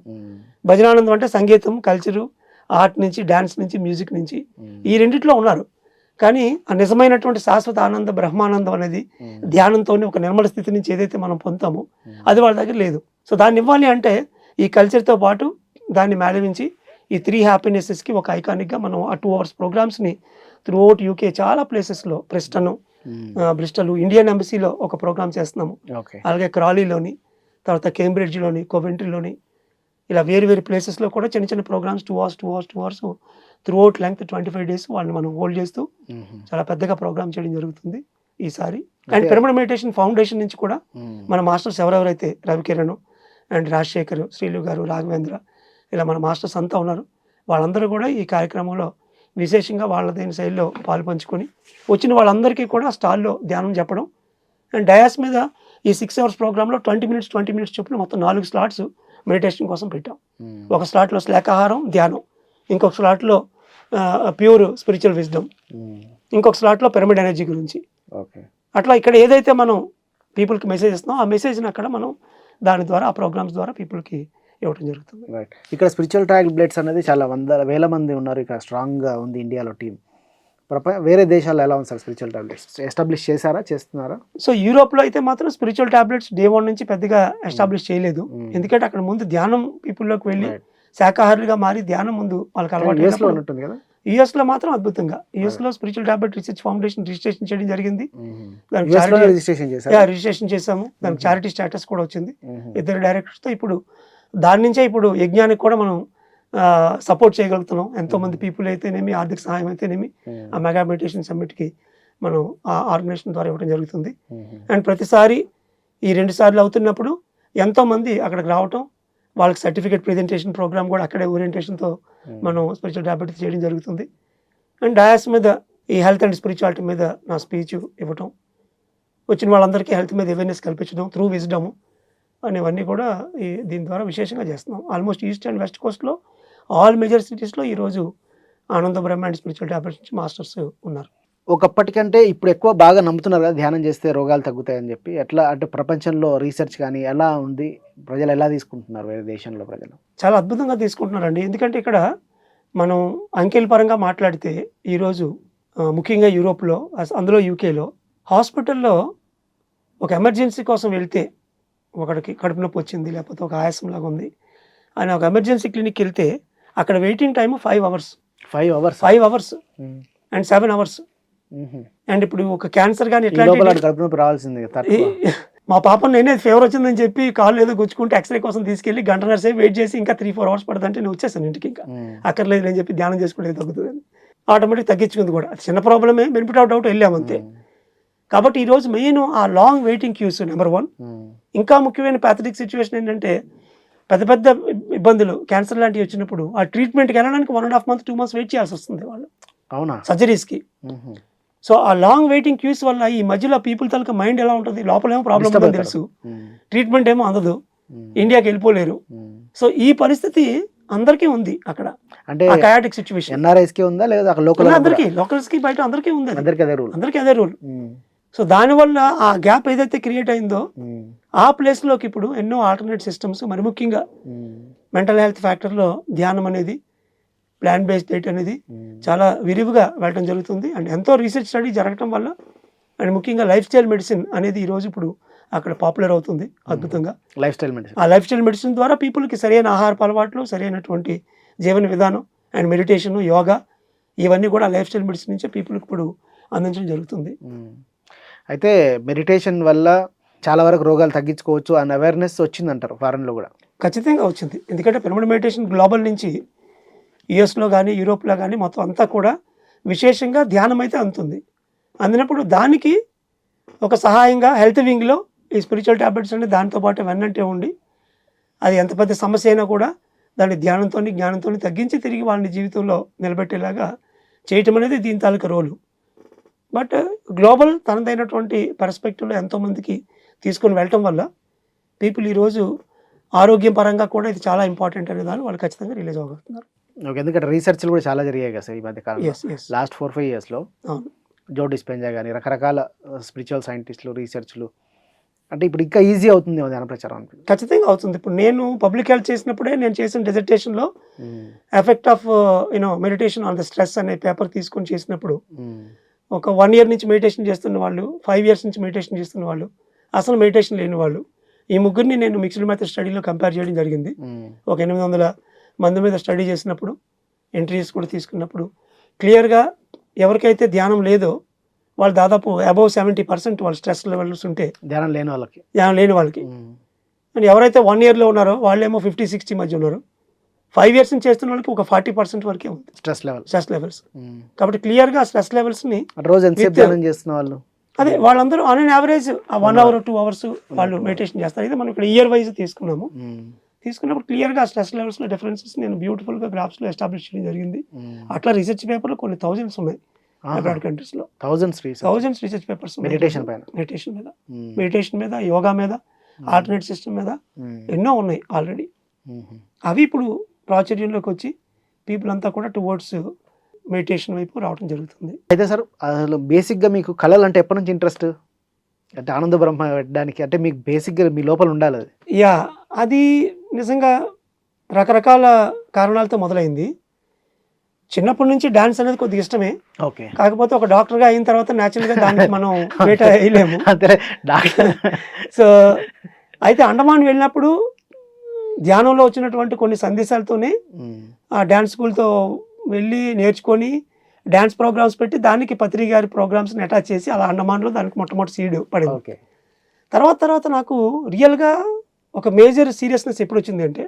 భజనానందం అంటే సంగీతం, కల్చరు, ఆర్ట్ నుంచి, డ్యాన్స్ నుంచి, మ్యూజిక్ నుంచి, ఈ రెండిట్లో ఉన్నారు. కానీ ఆ నిజమైనటువంటి శాశ్వత ఆనంద బ్రహ్మానందం అనేది ధ్యానంతోనే ఒక నిర్మల స్థితి నుంచి ఏదైతే మనం పొందుతామో అది వాళ్ళ దగ్గర లేదు. సో దాన్ని ఇవ్వాలి అంటే ఈ కల్చర్తో పాటు దాన్ని మేళవించి ఈ 3 హ్యాపీనెసెస్కి ఒక ఐకానిక్గా మనం ఆ 2 hours ప్రోగ్రామ్స్ని త్రూ అవుట్ యూకే చాలా ప్లేసెస్లో, ప్రెస్టన్, బ్రిస్టల్, ఇండియన్ ఎంబసీలో ఒక ప్రోగ్రామ్ చేస్తున్నాము. అలాగే క్రాలీలోని, తర్వాత కేంబ్రిడ్జ్లోని, కోవెంట్రీలోని, ఇలా వేరు ప్లేసెస్లో కూడా చిన్న చిన్న programmes 2 hours throughout length 25 days వాళ్ళని మనం హోల్డ్ చేస్తూ చాలా పెద్దగా ప్రోగ్రామ్ చేయడం జరుగుతుంది ఈసారి. అండ్ పిరమిడ్ మెడిటేషన్ ఫౌండేషన్ నుంచి కూడా మన మాస్టర్స్ ఎవరెవరైతే రవికిరణ్ అండ్ రాజశేఖర్, శ్రీలు గారు, రాఘవేంద్ర, ఇలా మన మాస్టర్స్ అంతా ఉన్నారు. వాళ్ళందరూ కూడా ఈ కార్యక్రమంలో విశేషంగా వాళ్ళదైన శైలిలో పాలు పంచుకొని వచ్చిన వాళ్ళందరికీ కూడా స్టాల్లో ధ్యానం చెప్పడం. అండ్ డయాస్ మీద ఈ 6 hours ప్రోగ్రాంలో 20 minutes చొప్పున మొత్తం 4 slots మెడిటేషన్ కోసం పెట్టాం. ఒక స్లాట్లో శాకాహారం ధ్యానం, ఇంకొక స్లాట్లో ప్యూర్ స్పిరిచువల్ విజ్డమ్, ఇంకొక స్లాట్లో పిరమిడ్ ఎనర్జీ గురించి. అట్లా ఇక్కడ ఏదైతే మనం పీపుల్కి మెసేజ్ ఇస్తున్నాం ఆ మెసేజ్ని అక్కడ మనం దాని ద్వారా ఆ ప్రోగ్రామ్స్ ద్వారా పీపుల్కి ఇవ్వడం జరుగుతుంది. రైట్. ఇక్కడ స్పిరిచువల్ టాబ్లెట్స్ అనేది చాలా వేల మంది ఉన్నారు. ఇక్కడ స్ట్రాంగ్గా ఉంది ఇండియాలో టీం. వేరే దేశాల్లో ఎలా ఉంది సార్ స్పిరిచువల్ టాబ్లెట్స్? ఎస్టాబ్లిష్ చేస్తున్నారా? సో యూరోప్లో అయితే మాత్రం స్పిరిచువల్ టాబ్లెట్స్ డే 1 నుంచి పెద్దగా ఎస్టాబ్లిష్ చేయలేదు. ఎందుకంటే అక్కడ ముందు ధ్యానం పీపుల్లోకి వెళ్ళి శాకాహారులుగా మారి ధ్యానం ముందు వాళ్ళకి అలవాటు ఉంటుంది కదా. యుఎస్లో మాత్రం అద్భుతంగా యుఎస్లో spiritual tablet research foundation registration చేయడం జరిగింది. రిజిస్ట్రేషన్ చేసాము. దానికి చారిటీ స్టేటస్ కూడా వచ్చింది 2 డైరెక్టర్స్తో. ఇప్పుడు దాని నుంచే ఇప్పుడు యజ్ఞానికి కూడా మనం సపోర్ట్ చేయగలుగుతున్నాం. ఎంతోమంది పీపుల్ అయితేనేమి, ఆర్థిక సహాయం అయితేనేమి ఆ మెగా మెడిటేషన్ సమ్మిట్కి మనం ఆ ఆర్గనైజేషన్ ద్వారా ఇవ్వడం జరుగుతుంది. అండ్ ప్రతిసారి ఈ 2 సార్లు అవుతున్నప్పుడు ఎంతోమంది అక్కడికి రావటం, వాళ్ళకి సర్టిఫికేట్ ప్రెజెంటేషన్ ప్రోగ్రామ్ కూడా అక్కడే ఓరియంటేషన్తో మనం స్పిరిచువల్ టాబ్లెట్ చేయడం జరుగుతుంది. అండ్ డయాస్ మీద ఈ హెల్త్ అండ్ స్పిరిచువాలిటీ మీద నా స్పీచ్ ఇవ్వటం, వచ్చిన వాళ్ళందరికీ హెల్త్ మీద అవేర్నెస్ కల్పించడం త్రూ విజ్డమ్ అనేవన్నీ కూడా దీని ద్వారా విశేషంగా చేస్తున్నాం. ఆల్మోస్ట్ ఈస్ట్ అండ్ వెస్ట్ కోస్ట్లో ఆల్ మేజర్ సిటీస్లో ఈరోజు Ananda Brahma and spiritual tablets నుంచి మాస్టర్స్ ఉన్నారు. ఒకప్పటికంటే ఇప్పుడు ఎక్కువ బాగా నమ్ముతున్నారు కదా ధ్యానం చేస్తే రోగాలు తగ్గుతాయని చెప్పి. ఎట్లా అంటే ప్రపంచంలో రీసెర్చ్ కానీ ఎలా ఉంది, ప్రజలు ఎలా తీసుకుంటున్నారు? వేరే దేశంలో ప్రజలు చాలా అద్భుతంగా తీసుకుంటున్నారండి. ఎందుకంటే ఇక్కడ మనం అంకెల పరంగా మాట్లాడితే ఈరోజు ముఖ్యంగా యూరోప్లో, అందులో యూకేలో హాస్పిటల్లో ఒక ఎమర్జెన్సీ కోసం వెళ్తే, ఒకడికి కడుపు నొప్పి వచ్చింది లేకపోతే ఒక ఆయాసంలాగా ఉంది అని ఒక ఎమర్జెన్సీ క్లినిక్కి వెళ్తే అక్కడ waiting time 5 hours and 7 hours. And ఇప్పుడు ఒక క్యాన్సర్ కానీ మా పాప నేనే ఫీవర్ వచ్చిందని చెప్పి కాళ్ళు ఏదో గుచ్చుకుంటే ఎక్స్రే కోసం తీసుకెళ్ళి గంటన్నర సేపు వెయిట్ చేసి ఇంకా 3-4 hours పడుతుంటే నేను వచ్చేసాను ఇంటికి. ఇంకా అక్కర్లేదు అని చెప్పి ధ్యానం చేసుకుంటే తగ్గుతుంది అని ఆటోమేటిక్ తగ్గించుకుంది కూడా. అది చిన్న ప్రాబ్లమే, బెనిఫిట్ అవుట్ వెళ్ళామంతే. కాబట్టి ఈరోజు మెయిన్ ఆ లాంగ్ వెయిటింగ్ క్యూస్ నెంబర్ 1. ఇంకా ముఖ్యమైన ప్యాథటిక్ సిచ్యువేషన్ ఏంటంటే పెద్ద ఇబ్బందులు క్యాన్సర్ లాంటివి వచ్చినప్పుడు ఆ ట్రీట్మెంట్కి వెళ్ళడానికి 1.5 months 2 months వెయిట్ చేయాల్సి వస్తుంది వాళ్ళు సర్జరీస్కి. సో ఆ లాంగ్ వెయిటింగ్ క్యూస్ వల్ల ఈ మధ్యలో పీపుల్ తలక మైండ్ ఎలా ఉంటుంది, లోపలేమో ప్రాబ్లమ్ ఉందని తెలుసు, ట్రీట్మెంట్ ఏమో అందదు, ఇండియాకి వెళ్ళిపోలేరు. సో ఈ పరిస్థితి అందరికీ ఉంది అక్కడ. అంటే కయాటిక్ సిచ్యువేషన్ ఎన్ఆర్ఐస్కి ఉందా లేదా లోకల్స్కి బయట అందరికీ ఉంది, అందరికీ అదే రూల్. సో దానివల్ల ఆ గ్యాప్ ఏదైతే క్రియేట్ అయిందో ఆ ప్లేస్లోకి ఇప్పుడు ఎన్నో ఆల్టర్నేట్ సిస్టమ్స్, మరి ముఖ్యంగా మెంటల్ హెల్త్ ఫ్యాక్టర్లో ధ్యానం అనేది, ప్లాన్ బేస్డ్ డైట్ అనేది చాలా విరివిగా వెళ్ళడం జరుగుతుంది. అండ్ ఎంతో రీసెర్చ్ స్టడీ జరగడం వల్ల అండ్ ముఖ్యంగా లైఫ్ స్టైల్ మెడిసిన్ అనేది ఈరోజు ఇప్పుడు అక్కడ పాపులర్ అవుతుంది అద్భుతంగా. ఆ లైఫ్ స్టైల్ మెడిసిన్ ద్వారా పీపుల్కి సరైన ఆహారపు అలవాట్లు, సరైనటువంటి జీవన విధానం అండ్ మెడిటేషన్, యోగా ఇవన్నీ కూడా లైఫ్ స్టైల్ మెడిసిన్ నుంచే పీపుల్కి ఇప్పుడు అందించడం జరుగుతుంది. అయితే మెడిటేషన్ వల్ల చాలా వరకు రోగాలు తగ్గించుకోవచ్చు అన్న అవేర్నెస్ వచ్చిందంటారు ఫారెన్లో కూడా? ఖచ్చితంగా వచ్చింది. ఎందుకంటే పిరమిడ్ మెడిటేషన్ గ్లోబల్ నుంచి యుఎస్లో కానీ యూరోప్లో కానీ మొత్తం అంతా కూడా విశేషంగా ధ్యానం అయితే అందుతుంది. అందినప్పుడు దానికి ఒక సహాయంగా హెల్త్ వింగ్లో ఈ స్పిరిచువల్ టాబ్లెట్స్ అంటే దాంతో పాటు వెన్నంటే ఉండి అది ఎంత పెద్ద సమస్య అయినా కూడా దాన్ని జ్ఞానంతో తగ్గించి తిరిగి వాళ్ళని జీవితంలో నిలబెట్టేలాగా చేయటం అనేది దీని తాలూకా రోలు. బట్ గ్లోబల్ తనదైనటువంటి పర్స్పెక్టివ్లో ఎంతోమందికి తీసుకొని వెళ్ళటం వల్ల పీపుల్ ఈరోజు ఆరోగ్యం పరంగా కూడా ఇది చాలా ఇంపార్టెంట్ అనే దాన్ని వాళ్ళు ఖచ్చితంగా రిలీజ్ అవ్వగలుగుతున్నారు. ఓకే. ఎందుకంటే రీసెర్చ్లు కూడా చాలా జరిగాయి కదా సార్ ఈ మధ్య కాలంలో. ఎస్ ఎస్ లాస్ట్ 4-5 ఇయర్స్లో అవును. జో డిస్పెంజా కానీ రకరకాల స్పిరిచువల్ సైంటిస్టులు రీసెర్చ్లు అంటే ఇప్పుడు ఇంకా ఈజీ అవుతుంది ధ్యాన ప్రచారం అనిపిస్తుంది. ఖచ్చితంగా అవుతుంది. ఇప్పుడు నేను పబ్లిక్ హెల్త్ చేసినప్పుడే నేను చేసిన డిజర్టేషన్లో effect of meditation on the stress అనే పేపర్ తీసుకొని చేసినప్పుడు ఒక 1 year నుంచి మెడిటేషన్ చేస్తున్న వాళ్ళు, 5 years నుంచి మెడిటేషన్ చేస్తున్న వాళ్ళు, అసలు మెడిటేషన్ లేని వాళ్ళు, ఈ ముగ్గురిని నేను మిక్స్డ్ మెథడ్ స్టడీలో కంపేర్ చేయడం జరిగింది. ఒక 800 మంది మీద స్టడీ చేసినప్పుడు, ఎంట్రీస్ కూడా తీసుకున్నప్పుడు క్లియర్గా ఎవరికైతే ధ్యానం లేదో వాళ్ళు దాదాపు అబౌవ్ 70% వాళ్ళ స్ట్రెస్ లెవెల్స్ ఉంటే ధ్యానం లేని వాళ్ళకి, ధ్యానం లేని వాళ్ళకి, అండ్ ఎవరైతే 1 yearలో ఉన్నారో వాళ్ళేమో 50-60 మధ్య ఉన్నారు. 5 years నుంచి చేస్తున్న వాళ్ళకి ఒక 40% వరకే ఉంది స్ట్రెస్ లెవెల్. Stress levels. కాబట్టి క్లియర్గా స్ట్రెస్ లెవెల్స్ని రోజు ఎంతసేపు ధ్యానం చేస్తున్న వాళ్ళు, అదే వాళ్ళందరూ on an average 1 hour 2 hours వాళ్ళు మెడిటేషన్ చేస్తారు. అయితే మనం ఇక్కడ ఇయర్ వైజ్ తీసుకున్నాము. తీసుకున్నప్పుడు క్లియర్గా స్ట్రెస్ లెవెల్స్లో డిఫరెన్సెస్ నేను బ్యూటిఫుల్గా గ్రాఫ్స్లో ఎస్టాబ్లిష్ చేయడం జరిగింది. అట్లా రీసెర్చ్ పేపర్లు కొన్ని thousands ఉన్నాయి అబ్రాడ్ కంట్రీస్లో. థౌజండ్స్ రీసెర్చ్ పేపర్స్ మెడిటేషన్ పైన, మెడిటేషన్ మీద, యోగా మీద, ఆల్టర్నేట్ సిస్టమ్ మీద ఎన్నో ఉన్నాయి ఆల్రెడీ. అవి ఇప్పుడు ప్రాచుర్యంలోకి వచ్చి పీపుల్ అంతా కూడా టువర్డ్స్ మెడిటేషన్ వైపు రావడం జరుగుతుంది. అయితే సార్ అసలు బేసిక్గా మీకు కళలు అంటే ఎప్పటి నుంచి ఇంట్రెస్ట్? అంటే ఆనంద బ్రహ్మ పెట్టడానికి అంటే మీకు బేసిక్గా మీ లోపల ఉండాలి అది. యా, అది నిజంగా రకరకాల కారణాలతో మొదలైంది. చిన్నప్పటి నుంచి డాన్స్ అనేది కొద్దిగా ఇష్టమే. ఓకే. కాకపోతే ఒక డాక్టర్గా అయిన తర్వాత న్యాచురల్గా దానికి మనం వేట వేయలేము. అంతే డాక్టర్. సో అయితే అండమాన్ వెళ్ళినప్పుడు ధ్యానంలో వచ్చినటువంటి కొన్ని సందేశాలతోనే ఆ డ్యాన్స్ స్కూల్తో వెళ్ళి నేర్చుకొని డ్యాన్స్ ప్రోగ్రామ్స్ పెట్టి దానికి పత్రి గారి ప్రోగ్రామ్స్ని అటాచ్ చేసి అలా అండమాన్లో దానికి మొట్టమొదటి సీడ్ పడింది. ఓకే. తర్వాత నాకు రియల్గా ఒక మేజర్ సీరియస్నెస్ ఎప్పుడు వచ్చింది అంటే,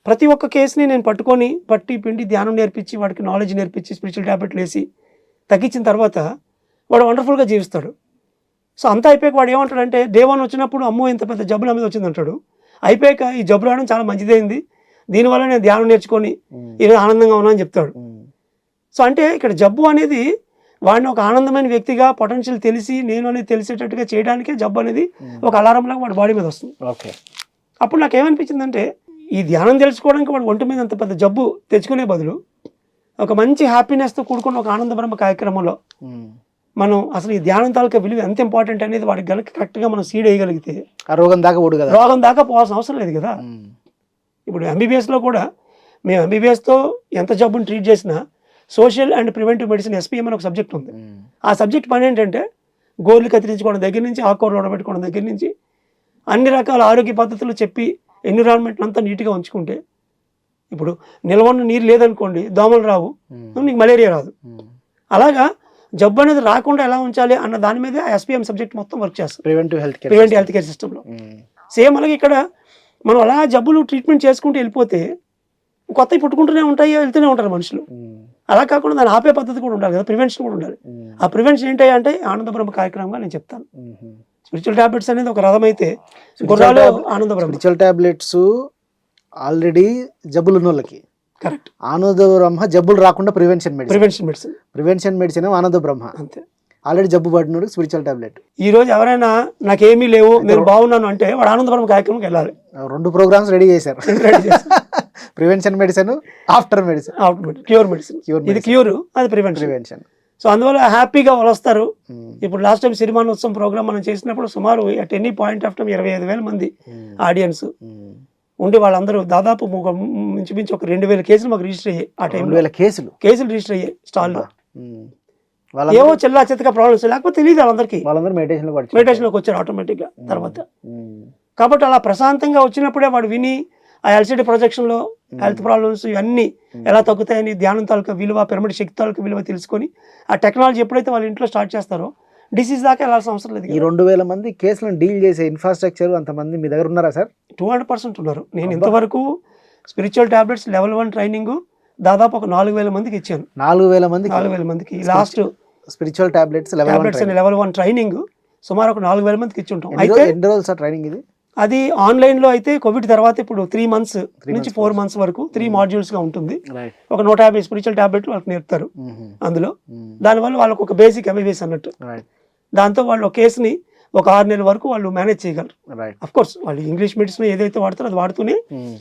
ప్రతి ఒక్క కేసుని నేను పట్టి పిండి ధ్యానం నేర్పించి వాడికి నాలెడ్జ్ నేర్పించి స్పిరిచువల్ ట్యాబ్లెట్లు వేసి తగ్గించిన తర్వాత వాడు వండర్ఫుల్గా జీవిస్తాడు. సో అంతా అయిపోయాక వాడు ఏమంటాడంటే, డే 1 వచ్చినప్పుడు అమ్మో ఇంత పెద్ద జబ్బు నా మీద వచ్చింది అంటాడు. అయిపోయాక ఈ జబ్బు రావడం చాలా మంచిదైంది, దీనివల్ల నేను ధ్యానం నేర్చుకొని ఈరోజు ఆనందంగా ఉన్నా అని చెప్తాడు. సో అంటే ఇక్కడ జబ్బు అనేది వాడిని ఒక ఆనందమైన వ్యక్తిగా, పొటెన్షియల్ తెలిసి నేను అనేది తెలిసేటట్టుగా చేయడానికే జబ్బు అనేది ఒక అలారం లాగా వాడి బాడీ మీద వస్తుంది. ఓకే. అప్పుడు నాకు ఏమనిపించిందంటే, ఈ ధ్యానం తెలుసుకోవడానికి వాడు ఒంటి మీద అంత పెద్ద జబ్బు తెచ్చుకునే బదులు ఒక మంచి హ్యాపీనెస్తో కూడుకున్న ఒక ఆనంద బ్రహ్మ కార్యక్రమంలో మనం అసలు ఈ ధ్యానం తాలూకా విలువ ఎంత ఇంపార్టెంట్ అనేది వాడికి గనక కరెక్ట్గా మనం సీడ్ వేయగలిగితే ఆ రోగం దాకా పోడు కదా, రోగం దాకా పోవాల్సిన అవసరం లేదు కదా. ఇప్పుడు ఎంబీబీఎస్లో కూడా మేము ఎంబీబీఎస్తో ఎంత జబ్బుని ట్రీట్ చేసినా social and preventive medicine SPM అని ఒక సబ్జెక్ట్ ఉంది. ఆ సబ్జెక్ట్ పని ఏంటంటే గోర్లు కత్తిరించుకోవడం దగ్గర నుంచి, ఆకుకూరలు ఉడబెట్టుకోవడం దగ్గర నుంచి అన్ని రకాల ఆరోగ్య పద్ధతులు చెప్పి ఎన్విరాన్మెంట్ అంతా నీట్గా ఉంచుకుంటే, ఇప్పుడు నిల్వన్న నీరు లేదనుకోండి దోమలు రావు, నీకు మలేరియా రాదు. అలాగా జబ్బు అనేది రాకుండా ఎలా ఉంచాలి అన్న దాని మీద SPM సబ్జెక్ట్ మొత్తం వర్క్ చేస్తుంది, ప్రివెంటివ్ హెల్త్ కేర్ సిస్టంలో. సేమ్ అలాగే ఇక్కడ మనం అలా జబ్బులు ట్రీట్మెంట్ చేసుకుంటూ వెళ్ళిపోతే కొత్తవి పుట్టుకుంటూనే ఉంటాయి, వెళ్తూనే ఉంటారు మనుషులు. అలా కాకుండా దాన్ని ఆపే పద్ధతి కూడా ఉండాలి కదా, ప్రివెన్షన్ కూడా ఉండాలి. ఆ ప్రివెన్షన్ ఏంటి అంటే ఆనంద బ్రహ్మ కార్యక్రమంగా నేను చెప్తాను. స్పిరిచువల్ టాబ్లెట్స్ అనేది ఒక రథం అయితే గుర్రాలు ఆనంద బ్రహ్మ. స్పిరిచువల్ టాబ్లెట్స్ ఆల్రెడీ జబ్బులు ఉన్న వాళ్ళకి, కరెక్ట్. ఆనంద బ్రహ్మ జబ్బులు రాకుండా ప్రివెన్షన్ మెడిసిన్ ఆనంద బ్రహ్మ. అంతే. ఆల్రెడీ జబ్బు పడినాడు స్పిరిచువల్ టాబ్లెట్. ఈ రోజు ఎవరైనా నాకేమీ లేవు నేను బాగున్నాను అంటే వాడు ఆనంద బ్రహ్మ కార్యక్రమంకి వెళ్ళాలి. 2 ప్రోగ్రామ్స్ రెడీ చేశారు, prevention medicine, after medicine, cure medicine. ఇది క్యూర్, అది ప్రివెన్షన్. సో అందువల్ల హ్యాపీగా వాళ్ళు వస్తారు. ఇప్పుడు లాస్ట్ టైం సిరిమానోత్సవం ప్రోగ్రామ్ మనం చేసినప్పుడు సుమారు at any point of time 25,000 మంది ఆడియన్స్ ఉండి వాళ్ళందరూ దాదాపు మించుమించి ఒక 2,000 కేసులు మాకు రిజిస్టర్ అయ్యాయి. ఆ టైంలో కేసులు రిజిస్టర్ అయ్యాయి స్టాల్లో. ఏవో చెల్లా చెత్తగా ప్రాబ్లమ్స్ లేకపోతే తెలియదు వాళ్ళందరికీ, మెడిటేషన్లోకి వచ్చారు ఆటోమేటిక్గా తర్వాత. కాబట్టి అలా ప్రశాంతంగా వచ్చినప్పుడే వాడు విని ఆ ఎల్సిడి ప్రొజెక్షన్లో హెల్త్ ప్రాబ్లమ్స్ ఇవన్నీ ఎలా తగ్గుతాయని, ధ్యానం తాలూకా విలువ, పిరమిడ్ శక్తి తాలూకా విలువ తెలుసుకొని ఆ టెక్నాలజీ ఎప్పుడైతే వాళ్ళ ఇంట్లో స్టార్ట్ చేస్తారో డిసీజ్ దాకా వెళ్ళాల్సిన అవసరం లేదు. ఈ 2,000 మంది కేసులను డీల్ చేసే ఇన్ఫ్రాస్ట్రక్చర్ అంతమంది మీ దగ్గర ఉన్నారా సార్? 200% ఉన్నారు. నేను ఇంతవరకు స్పిరిచువల్ టాబ్లెట్స్ లెవెల్ 1 ట్రైనింగ్ దాదాపు ఒక 4,000 మందికి ఇచ్చాను. 4,000 మందికి last spiritual tablets level 1 training సుమారు ఒక 4,000 మందికి ఇచ్చి ఉంటాం. అయితే ఎన్ని రోజులు సార్ ట్రైనింగ్ ఇది? అది ఆన్లైన్లో అయితే కోవిడ్ తర్వాత ఇప్పుడు 3 months నుంచి 4 months వరకు 3 మాడ్యూల్స్గా ఉంటుంది. ఒక 150 స్పిరిచువల్ టాబ్లెట్లు వాళ్ళకి నేర్పుతారు అందులో. దానివల్ల వాళ్ళకు ఒక బేసిక్ ఎంబీబీఎస్ అన్నట్టు. దాంతో వాళ్ళు ఒక కేసుని ఒక 6 నెలల వరకు వాళ్ళు మేనేజ్ చేయగలరు. అఫ్ కోర్స్ వాళ్ళు ఇంగ్లీష్ మెడిసిన్ ఏదైతే వాడతారో అది వాడుతూనే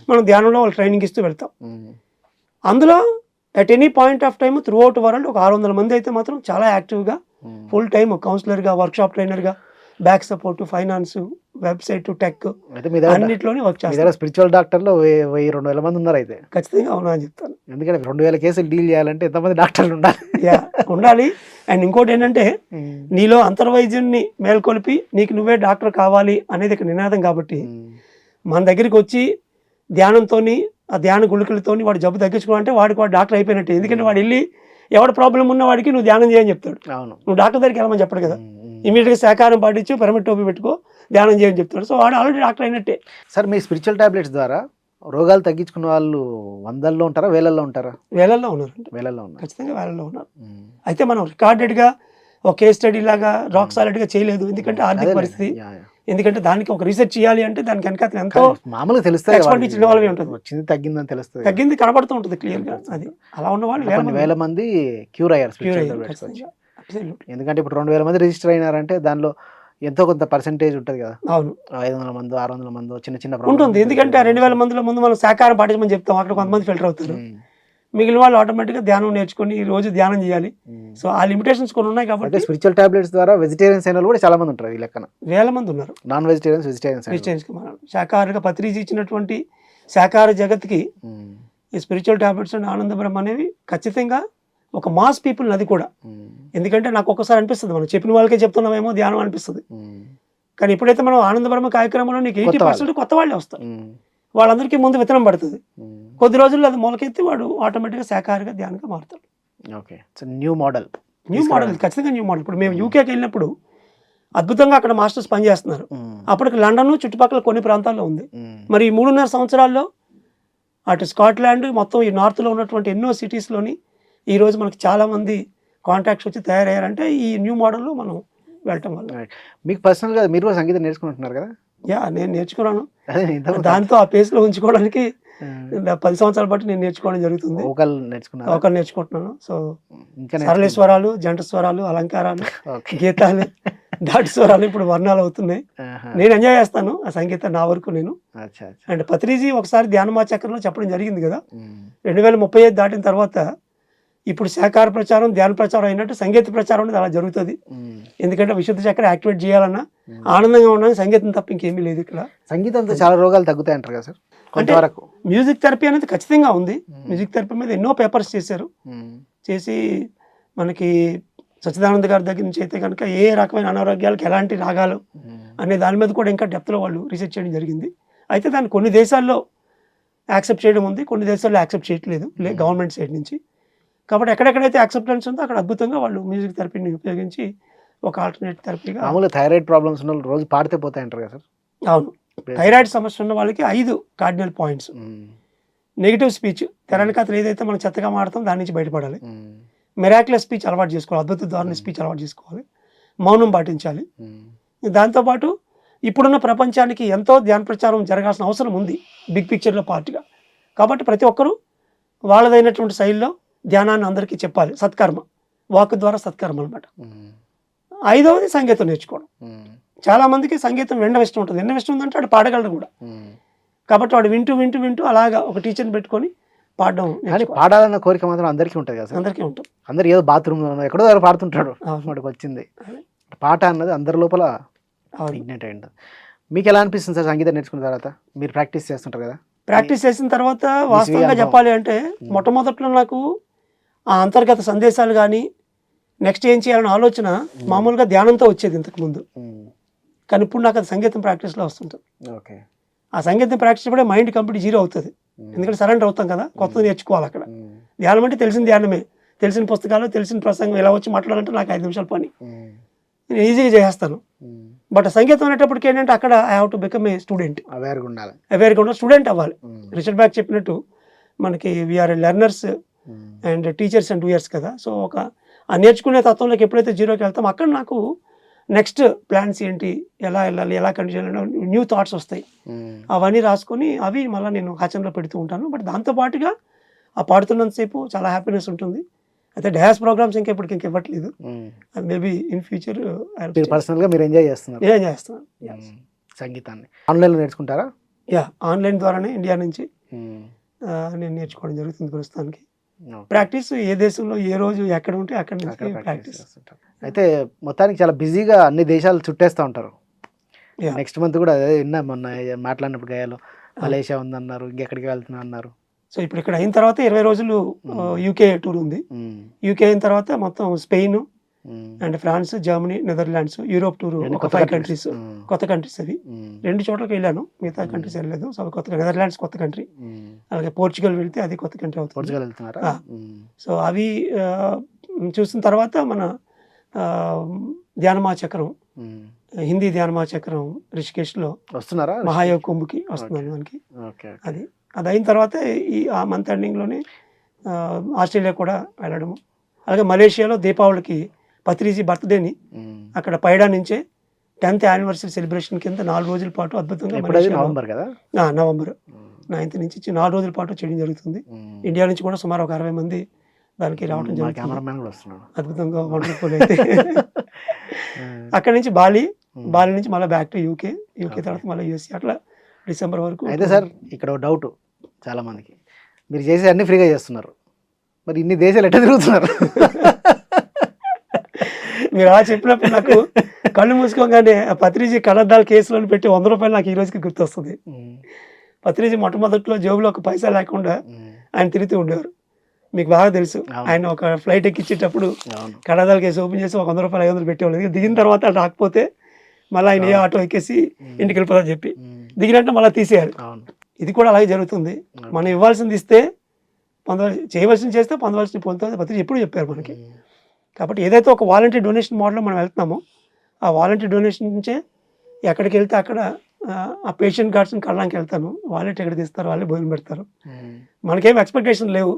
మనం ధ్యానంలో వాళ్ళు ట్రైనింగ్ ఇస్తూ వెళ్తాం. అందులో at any point of time throughout world ఒక 600 మంది అయితే మాత్రం చాలా యాక్టివ్గా ఫుల్ టైమ్ కౌన్సిలర్గా, వర్క్షాప్ ట్రైనర్గా, back support, finance, website, tech అయితే మీ దగ్గర అన్నిట్లోనే వర్క్ మీ దగ్గర చేస్తారు. స్పిరిచువల్ డాక్టర్లు 1000-2000 మంది ఉన్నారు అయితే. ఖచ్చితంగా అవునా అని చెప్తాను. ఎందుకంటే 2000 కేసులు డీల్ చేయాలంటే ఎంతమంది డాక్టర్లు ఉండాలి? యా ఉండాలి. అండ్ ఇంకోటి ఏంటంటే నీలో అంతర్వైద్యున్ని మేల్కొల్పి నీకు నువ్వే డాక్టర్ కావాలి అనేది ఇక్కడ నినాదం కాబట్టి మన దగ్గరికి వచ్చి ధ్యానంతోని ఆ ధ్యాన గుళికలతోని వాడు జబ్బు తగ్గించుకోవాలంటే వాడు డాక్టర్ అయిపోయినట్టే. ఎందుకంటే వాడు వెళ్ళి ఎవడ ప్రాబ్లం ఉన్న వాడికి నువ్వు ధ్యానం చేయని చెప్తాడు. అవును. నువ్వు డాక్టర్ దగ్గరికి వెళ్ళమని చెప్పడు కదా. ఇమీడియట్గా శాకాహారం పాటించి పిరమిడ్ టోపీ పెట్టుకో ధ్యానం చేయని చెప్తాడు. సో వాడు ఆల్రెడీ డాక్టర్ అయినట్టే. సార్ మీ స్పిరిచువల్ టాబ్లెట్స్ ద్వారా రోగాలు తగ్గించుకున్న వాళ్ళు వందల్లో ఉంటారా, వేలల్లో ఉంటారా? వేలల్లో ఉన్నారు. వేలల్లో ఉన్నారు. ఖచ్చితంగా వేలల్లో ఉన్నారు. అయితే మనం రికార్డెడ్గా ఒక కేస్ స్టడీ లాగా రాక్ సాలిడ్గా చేయలేదు. ఎందుకంటే ఆర్థిక పరిస్థితి, ఎందుకంటే దానికి ఒక రీసెర్చ్ చేయాలి అంటే దానికి వెనకాల ఎంతో మామూలుగా తెలుస్తుంది, ఎక్స్పర్టీస్ ఇన్వాల్వ్ అయి ఉంటుంది. వచ్చింది తగ్గిందని తెలుస్తుంది, తగ్గింది కనబడుతూ ఉంటుంది క్లియర్గా. అది అలా ఉన్న వాళ్ళు వేల మంది క్యూర్ అయ్యారు స్పిరిచువల్ టాబ్లెట్స్ వచ్చి. ఎందుకంటే ఇప్పుడు 2000 మంది రిజిస్టర్ అయినారంటే దానిలో ఎంతో కొంత పర్సెంటేజ్ ఉంటుంది కదా. అవును, 500 మంది 600 మంది చిన్న చిన్న ఉంటుంది. ఎందుకంటే 2000 మందిలో ముందు మనం శాకాహారం పాటించమని చెప్తాం, అక్కడ కొంతమంది ఫిల్టర్ అవుతారు. మిగిలిన వాళ్ళు ఆటోమేటిక్గా ధ్యానం నేర్చుకుని ఈ రోజు ధ్యానం చేయాలి. సో ఆ లిమిటేషన్స్ కొన్ని ఉన్నాయి కాబట్టి స్పిరిచువల్ టాబ్లెట్స్ ద్వారా వెజిటేరియన్స్ అయిన కూడా చాలా మంది ఉంటారు. ఈ లెక్కన వేల మంది ఉన్నారు. నాన్ వెజిటేరియన్స్, వెజిటేరియన్స్ శాకాహారిగా పత్రిజీ ఇచ్చినటువంటి శాకాహార జగత్కి ఈ స్పిరిచువల్ టాబ్లెట్స్ అండ్ ఆనంద బ్రహ్మ అనేవి ఖచ్చితంగా ఒక మాస్ పీపుల్ అది కూడా. ఎందుకంటే నాకు ఒక్కొక్కసారి అనిపిస్తుంది మనం చెప్పిన వాళ్ళకే చెప్తున్నామేమో ధ్యానం అనిపిస్తుంది. కానీ ఎప్పుడైతే మనం ఆనంద బ్రహ్మ కార్యక్రమంలో నీకు 80% కొత్త వాళ్ళే వస్తారు. వాళ్ళందరికీ ముందు విత్తనం పడుతుంది. కొద్ది రోజుల్లో అది మొలకెత్తి వాడు ఆటోమేటిక్గా శాకాహారిగా ధ్యానంగా మారుతాడు. ఓకే, న్యూ మోడల్ ఖచ్చితంగా న్యూ మోడల్. ఇప్పుడు మేము యూకేకి వెళ్ళినప్పుడు అద్భుతంగా అక్కడ మాస్టర్స్ పనిచేస్తున్నారు. అప్పటికి లండన్ చుట్టుపక్కల కొన్ని ప్రాంతాల్లో ఉంది. మరి ఈ 3.5 సంవత్సరాల్లో అటు స్కాట్లాండ్ మొత్తం ఈ నార్త్లో ఉన్నటువంటి ఎన్నో సిటీస్లోని ఈరోజు మనకి చాలామంది కాంటాక్ట్స్ వచ్చి తయారయ్యారంటే ఈ న్యూ మోడల్లో మనం వెళ్ళటం వల్ల. మీకు పర్సనల్గా మీరు కూడా సంగీతం నేర్చుకుంటున్నారు కదా? నేను నేర్చుకున్నాను. దాంతో ఆ పేస్లో ఉంచుకోవడానికి 10 సంవత్సరాల బట్టి నేను నేర్చుకోవడం జరుగుతుంది. ఒకళ్ళు నేర్చుకుంటున్నాను. సో సరళ స్వరాలు, జంట స్వరాలు, అలంకారాలు, గీతాలు, దాటి స్వరాలు ఇప్పుడు వర్ణాలు అవుతున్నాయి. నేను ఎంజాయ్ చేస్తాను ఆ సంగీతం నా వరకు నేను. అండ్ పత్రిజీ ఒకసారి ధ్యానమా చక్రంలో చెప్పడం జరిగింది కదా, 2035 దాటిన తర్వాత ఇప్పుడు శాకాహార ప్రచారం, ధ్యాన ప్రచారం అయినట్టు సంగీత ప్రచారం అనేది అలా జరుగుతుంది. ఎందుకంటే విశుద్ధ చక్రం యాక్టివేట్ చేయాలన్నా ఆనందంగా ఉండడానికి సంగీతం తప్ప ఇంకేమీ లేదు ఇక్కడ. సంగీతంతో చాలా రోగాలు తగ్గుతాయి అంటారు కదా సార్? అంటే మ్యూజిక్ థెరపీ అనేది ఖచ్చితంగా ఉంది. మ్యూజిక్ థెరపీ మీద ఎన్నో పేపర్స్ చేశారు. చేసి మనకి సచ్చిదానంద గారి దగ్గర నుంచి అయితే కనుక ఏ రకమైన అనారోగ్యాలకు ఎలాంటి రాగాలు అనే దాని మీద కూడా ఇంకా డెప్త్లో వాళ్ళు రీసెర్చ్ చేయడం జరిగింది. అయితే దాన్ని కొన్ని దేశాల్లో యాక్సెప్ట్ చేయడం ఉంది, కొన్ని దేశాల్లో యాక్సెప్ట్ చేయట్లేదు గవర్నమెంట్ సైడ్ నుంచి. కాబట్టి ఎక్కడెక్కడైతే యాక్సెప్టెన్స్ ఉందో అక్కడ అద్భుతంగా వాళ్ళు మ్యూజిక్ థెరపీని ఉపయోగించి ఒక ఆల్టర్నేట్ థెరపీగా. మామూలుగా థైరాయిడ్ ప్రాబ్లమ్స్ ఉన్న రోజు పాడితే పోతాయి అంటారు కదా సార్? అవును, థైరాయిడ్ సమస్య ఉన్న వాళ్ళకి 5 కార్డినల్ పాయింట్స్. నెగిటివ్ స్పీచ్, తెరనికతలు ఏదైతే మనం చెత్తగా మాడతాం దాని నుంచి బయటపడాలి. మిరాక్యులస్ స్పీచ్ అలవాటు చేసుకోవాలి, అద్భుత ధోరణి స్పీచ్ అలవాటు చేసుకోవాలి, మౌనం పాటించాలి. దాంతోపాటు ఇప్పుడున్న ప్రపంచానికి ఎంతో ధ్యాన ప్రచారం జరగాల్సిన అవసరం ఉంది బిగ్ పిక్చర్లో పార్ట్గా. కాబట్టి ప్రతి ఒక్కరూ వాళ్ళదైనటువంటి శైలిలో ధ్యానాన్ని అందరికీ చెప్పాలి. సత్కర్మ, వాక్ ద్వారా సత్కర్మ అనమాట. 5వది సంగీతం నేర్చుకోవడం. చాలామందికి సంగీతం వినడం ఇష్టం ఉంటుంది. వినడం ఇష్టం ఉందంటే వాడు పాడగలడు కూడా. కాబట్టి వాడు వింటూ వింటూ వింటూ అలాగా ఒక టీచర్ని పెట్టుకొని పాడడం. కానీ పాడాలన్న కోరిక మాత్రం అందరికీ ఉంటుంది కదా? అందరికీ ఉంటుంది. అందరు ఏదో బాత్రూమ్ ఎక్కడో దగ్గర పాడుతుంటాడు, వాడికి వచ్చింది పాట అన్నది అందరి లోపల ఇగ్నైట్ అయి ఉంటుంది. మీకు ఎలా అనిపిస్తుంది సార్ సంగీతం నేర్చుకున్న తర్వాత? మీరు ప్రాక్టీస్ చేస్తుంటారు కదా? ప్రాక్టీస్ చేసిన తర్వాత వాస్తవంగా చెప్పాలి అంటే మొట్టమొదట్లో నాకు ఆ అంతర్గత సందేశాలు కానీ నెక్స్ట్ ఏం చేయాలనే ఆలోచన మామూలుగా ధ్యానంతో వచ్చేది ఇంతకుముందు. కానీ ఇప్పుడు నాకు అది సంగీతం ప్రాక్టీస్లో వస్తుంటుంది. ఓకే, ఆ సంగీతం ప్రాక్టీస్ కూడా మైండ్ కంప్లీట్ జీరో అవుతుంది. ఎందుకంటే సరెండర్ అవుతాం కదా, కొత్తది నేర్చుకోవాలి. అక్కడ ధ్యానం అంటే తెలిసిన ధ్యానమే, తెలిసిన పుస్తకాలు, తెలిసిన ప్రసంగం ఇలా వచ్చి మాట్లాడాలంటే నాకు 5 నిమిషాల పని, నేను ఈజీగా చేసేస్తాను. బట్ సంగీతం అనేటప్పటికి ఏంటంటే అక్కడ I have to become a student, అవేర్గా ఉండాలి, స్టూడెంట్ అవ్వాలి. రిచర్డ్ బ్యాక్ చెప్పినట్టు మనకి we are learners and teachers and doers కదా. సో ఒక ఆ నేర్చుకునే తత్వంలోకి ఎప్పుడైతే జీరోకి వెళ్తామో అక్కడ నాకు నెక్స్ట్ ప్లాన్స్ ఏంటి, ఎలా వెళ్ళాలి, ఎలా కండిషన్, న్యూ థాట్స్ వస్తాయి. అవన్నీ రాసుకొని అవి మళ్ళీ నేను ఆచరణలో పెడుతూ ఉంటాను. బట్ దాంతోపాటుగా ఆ పాడుతున్నంతసేపు చాలా హ్యాపీనెస్ ఉంటుంది. అయితే డ్యాన్స్ ప్రోగ్రామ్స్ ఇంకా ఇప్పటికి ఇంకా ఇవ్వట్లేదు. మేబీ ఇన్ ఫ్యూచర్ పర్సనల్గా మీరు ఎంజాయ్ చేస్తున్నారు? ఎంజాయ్ చేస్తున్నాను సంగీతాన్ని. ఆన్లైన్లో నేర్చుకుంటారా? ఆన్లైన్ ద్వారానే ఇండియా నుంచి నేను నేర్చుకోవడం జరుగుతుంది ప్రస్తుతానికి. ప్రాక్టీస్ ఏ దేశంలో ఏ రోజు ఎక్కడ ఉంటే అక్కడ అక్కడ నుంచి ప్రాక్టీస్ ప్రాక్టీస్. చేస్తుంటారు. అయితే మొత్తానికి చాలా బిజీగా అన్ని దేశాలు చుట్టేస్తూ ఉంటారు. Yeah. నెక్స్ట్ మంత్ కూడా అదే విన్నా మొన్న మాట్లాడినప్పుడు గయాలో మలేషియా ఉందన్నారు, ఇంకెక్కడికి వెళ్తున్నా అన్నారు. సో ఇప్పుడు ఇక్కడ అయిన తర్వాత 20 రోజులు యూకే టూర్ ఉంది. యూకే అయిన తర్వాత మొత్తం Spain and France, Germany, Netherlands, Europe tour ఒక 5 కంట్రీస్, కొత్త కంట్రీస్ అవి. 2 చోట్లకి వెళ్ళాను, మిగతా కంట్రీస్ వెళ్ళలేదు. సో కొత్త నెదర్లాండ్స్ కొత్త కంట్రీ, అలాగే పోర్చుగల్ వెళ్తే అది కొత్త కంట్రీ అవుతుంది. పోర్చుగల్ వెళ్తున్నారా? సో అవి చూసిన తర్వాత మన ధ్యానమా చక్రం, హిందీ ధ్యానమా చక్రం రిషికేష్లో వస్తున్నారా? మహాయోగ్ కుంభ్కి వస్తున్నాను మనకి. ఓకే. అది అయిన తర్వాత ఆ మంత్ ఎండింగ్లోనే ఆస్ట్రేలియా కూడా వెళ్ళడము, అలాగే మలేషియాలో దీపావళికి పత్రిజీ బర్త్డేని అక్కడ పైడా నుంచే 10th యానివర్సరీ సెలబ్రేషన్ కింద 4 రోజుల పాటు అద్భుతంగా నవంబర్ కదా, నవంబర్ 9th నుంచి 4 రోజుల పాటు చేయడం జరుగుతుంది. ఇండియా నుంచి కూడా సుమారు ఒక 60 మంది దానికి రావడం జరుగుతుంది. అద్భుతంగా వండర్ఫుల్ అయితే అక్కడ నుంచి బాలి నుంచి మళ్ళీ బ్యాక్ టు యూకే తర్వాత మళ్ళీ యూఎస్ఏ, అట్లా డిసెంబర్ వరకు. అయితే సార్ ఇక్కడ డౌట్ చాలా మందికి, మీరు చేసే అన్ని ఫ్రీగా చేస్తున్నారు, మరి ఇన్ని దేశాలు ఎట్లా తిరుగుతున్నారు? మీరు అలా చెప్పినప్పుడు నాకు కళ్ళు మూసుకోగానే పత్రిజీ కళ్ళద్దాల కేసులో పెట్టి 100 రూపాయలు నాకు ఈ రోజుకి గుర్తొస్తుంది. పత్రిజీ మొట్టమొదట్లో జేబులో ఒక పైసా లేకుండా ఆయన తిరుగుతూ ఉండేవారు. మీకు బాగా తెలుసు, ఆయన ఒక ఫ్లైట్ ఎక్కించేటప్పుడు కళ్ళద్దాల కేసు ఓపెన్ చేసి 100 రూపాయలు 500 పెట్టేవాళ్ళు. దిగిన తర్వాత రాకపోతే మళ్ళీ ఆయన ఏ ఆటో ఎక్కేసి ఇంటికి వెళ్ళిపోతారని చెప్పి దిగినట్టు మళ్ళీ తీసేయాలి. ఇది కూడా అలాగే జరుగుతుంది. మనం ఇవ్వాల్సింది ఇస్తే చేయవలసింది చేస్తే పొందవలసింది పొందుతుంది పత్రిక ఎప్పుడు చెప్పారు మనకి. కాబట్టి ఏదైతే ఒక వాలంటరీ డొనేషన్ మోడల్లో మనం వెళ్తున్నామో ఆ వాలంటరీ డొనేషన్ నుంచే ఎక్కడికి వెళ్తే అక్కడ ఆ పేషెంట్ కార్డ్స్ని కళ్ళడానికి వెళ్తాను, వాళ్ళే టికెట్ తీస్తారు, వాళ్ళే భోజనం పెడతారు. మనకేం ఎక్స్పెక్టేషన్ లేవు,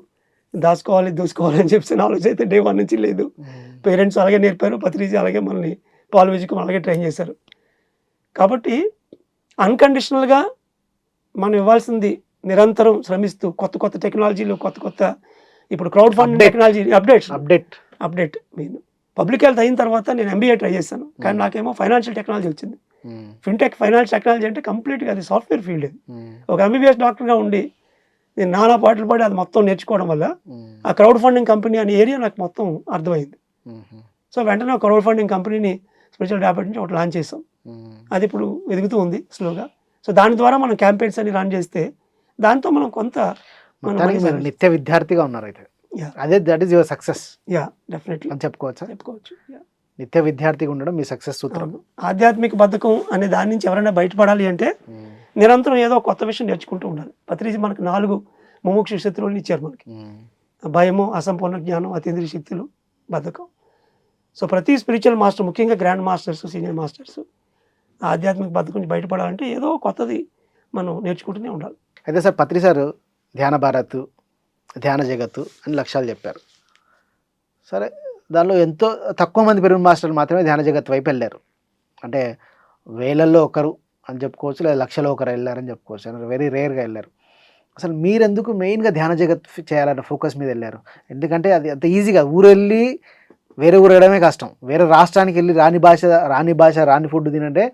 దాచుకోవాలి దోసుకోవాలి అని చెప్పి నాలెడ్జ్ అయితే డే 1 నుంచి లేదు. పేరెంట్స్ అలాగే నేర్పారు, పత్రిజీ అలాగే మనల్ని పాల్ విజికి అలాగే ట్రైన్ చేశారు. కాబట్టి అన్కండిషనల్గా మనం ఇవ్వాల్సింది నిరంతరం శ్రమిస్తూ కొత్త టెక్నాలజీలు కొత్త ఇప్పుడు crowd funding technology update main. Public health అయిన తర్వాత నేను MBA ట్రై చేశాను, కానీ నాకేమో ఫైనాన్షియల్ టెక్నాలజీ వచ్చింది. ఫిన్టెక్ ఫైనాన్షియల్ టెక్నాలజీ అంటే కంప్లీట్గా అది సాఫ్ట్వేర్ ఫీల్డ్. ఒక MBBS డాక్టర్గా ఉండి నేను నానా పాటలు పడి అది మొత్తం నేర్చుకోవడం వల్ల ఆ క్రౌడ్ ఫండింగ్ కంపెనీ అనే ఏరియా నాకు మొత్తం అర్థమైంది. సో వెంటనే క్రౌడ్ ఫండింగ్ కంపెనీని స్పిరిచువల్ డెవలప్మెంట్ నుంచి ఒకటి లాంచ్ చేసాం. అది ఇప్పుడు ఎదుగుతూ ఉంది స్లోగా. సో దాని ద్వారా మనం క్యాంపెయిన్స్ అని రన్ చేస్తే దాంతో మనం కొంత నిత్య విద్యార్థిగా ఉన్నారు. అయితే అదే that is your success. Definitely అని చెప్పుకోవచ్చు. నిత్య విద్యార్థిగా ఉండడం మీ సక్సెస్ సూత్రం. ఆధ్యాత్మిక బద్ధకం అనే దాని నుంచి ఎవరైనా బయటపడాలి అంటే నిరంతరం ఏదో కొత్త విషయం నేర్చుకుంటూ ఉండాలి. పత్రిజీ మనకు 4 ముముక్షు శత్రువులను ఇచ్చారు మనకి: భయము, అసంపూర్ణ జ్ఞానం, అతీంద్రియ శక్తులు, బద్ధకం. సో ప్రతి స్పిరిచువల్ మాస్టర్, ముఖ్యంగా గ్రాండ్ మాస్టర్స్, సీనియర్ మాస్టర్స్, ఆధ్యాత్మిక బద్ధకం నుంచి బయటపడాలంటే ఏదో కొత్తది మనం నేర్చుకుంటూనే ఉండాలి. అయితే సార్ పత్రి సార్ ధ్యాన భారత్, ధ్యాన జగత్తు అని లక్ష్యాలు చెప్పారు. సరే, దానిలో ఎంతో తక్కువ మంది పెరుగు మాస్టర్లు మాత్రమే ధ్యాన జగత్ వైపు వెళ్ళారు. అంటే వేలల్లో ఒకరు అని చెప్పుకోవచ్చు, లేదా లక్షలో ఒకరు వెళ్ళారని చెప్పుకోవచ్చు. వెరీ రేర్గా వెళ్ళారు. అసలు మీరెందుకు మెయిన్గా ధ్యాన జగత్ చేయాలన్న ఫోకస్ మీద వెళ్ళారు? ఎందుకంటే అది అంత ఈజీగా ఊరు వెళ్ళి వేరే ఊరు వెళ్ళడమే కష్టం. వేరే రాష్ట్రానికి వెళ్ళి రాని భాష రాని ఫుడ్ తినంటే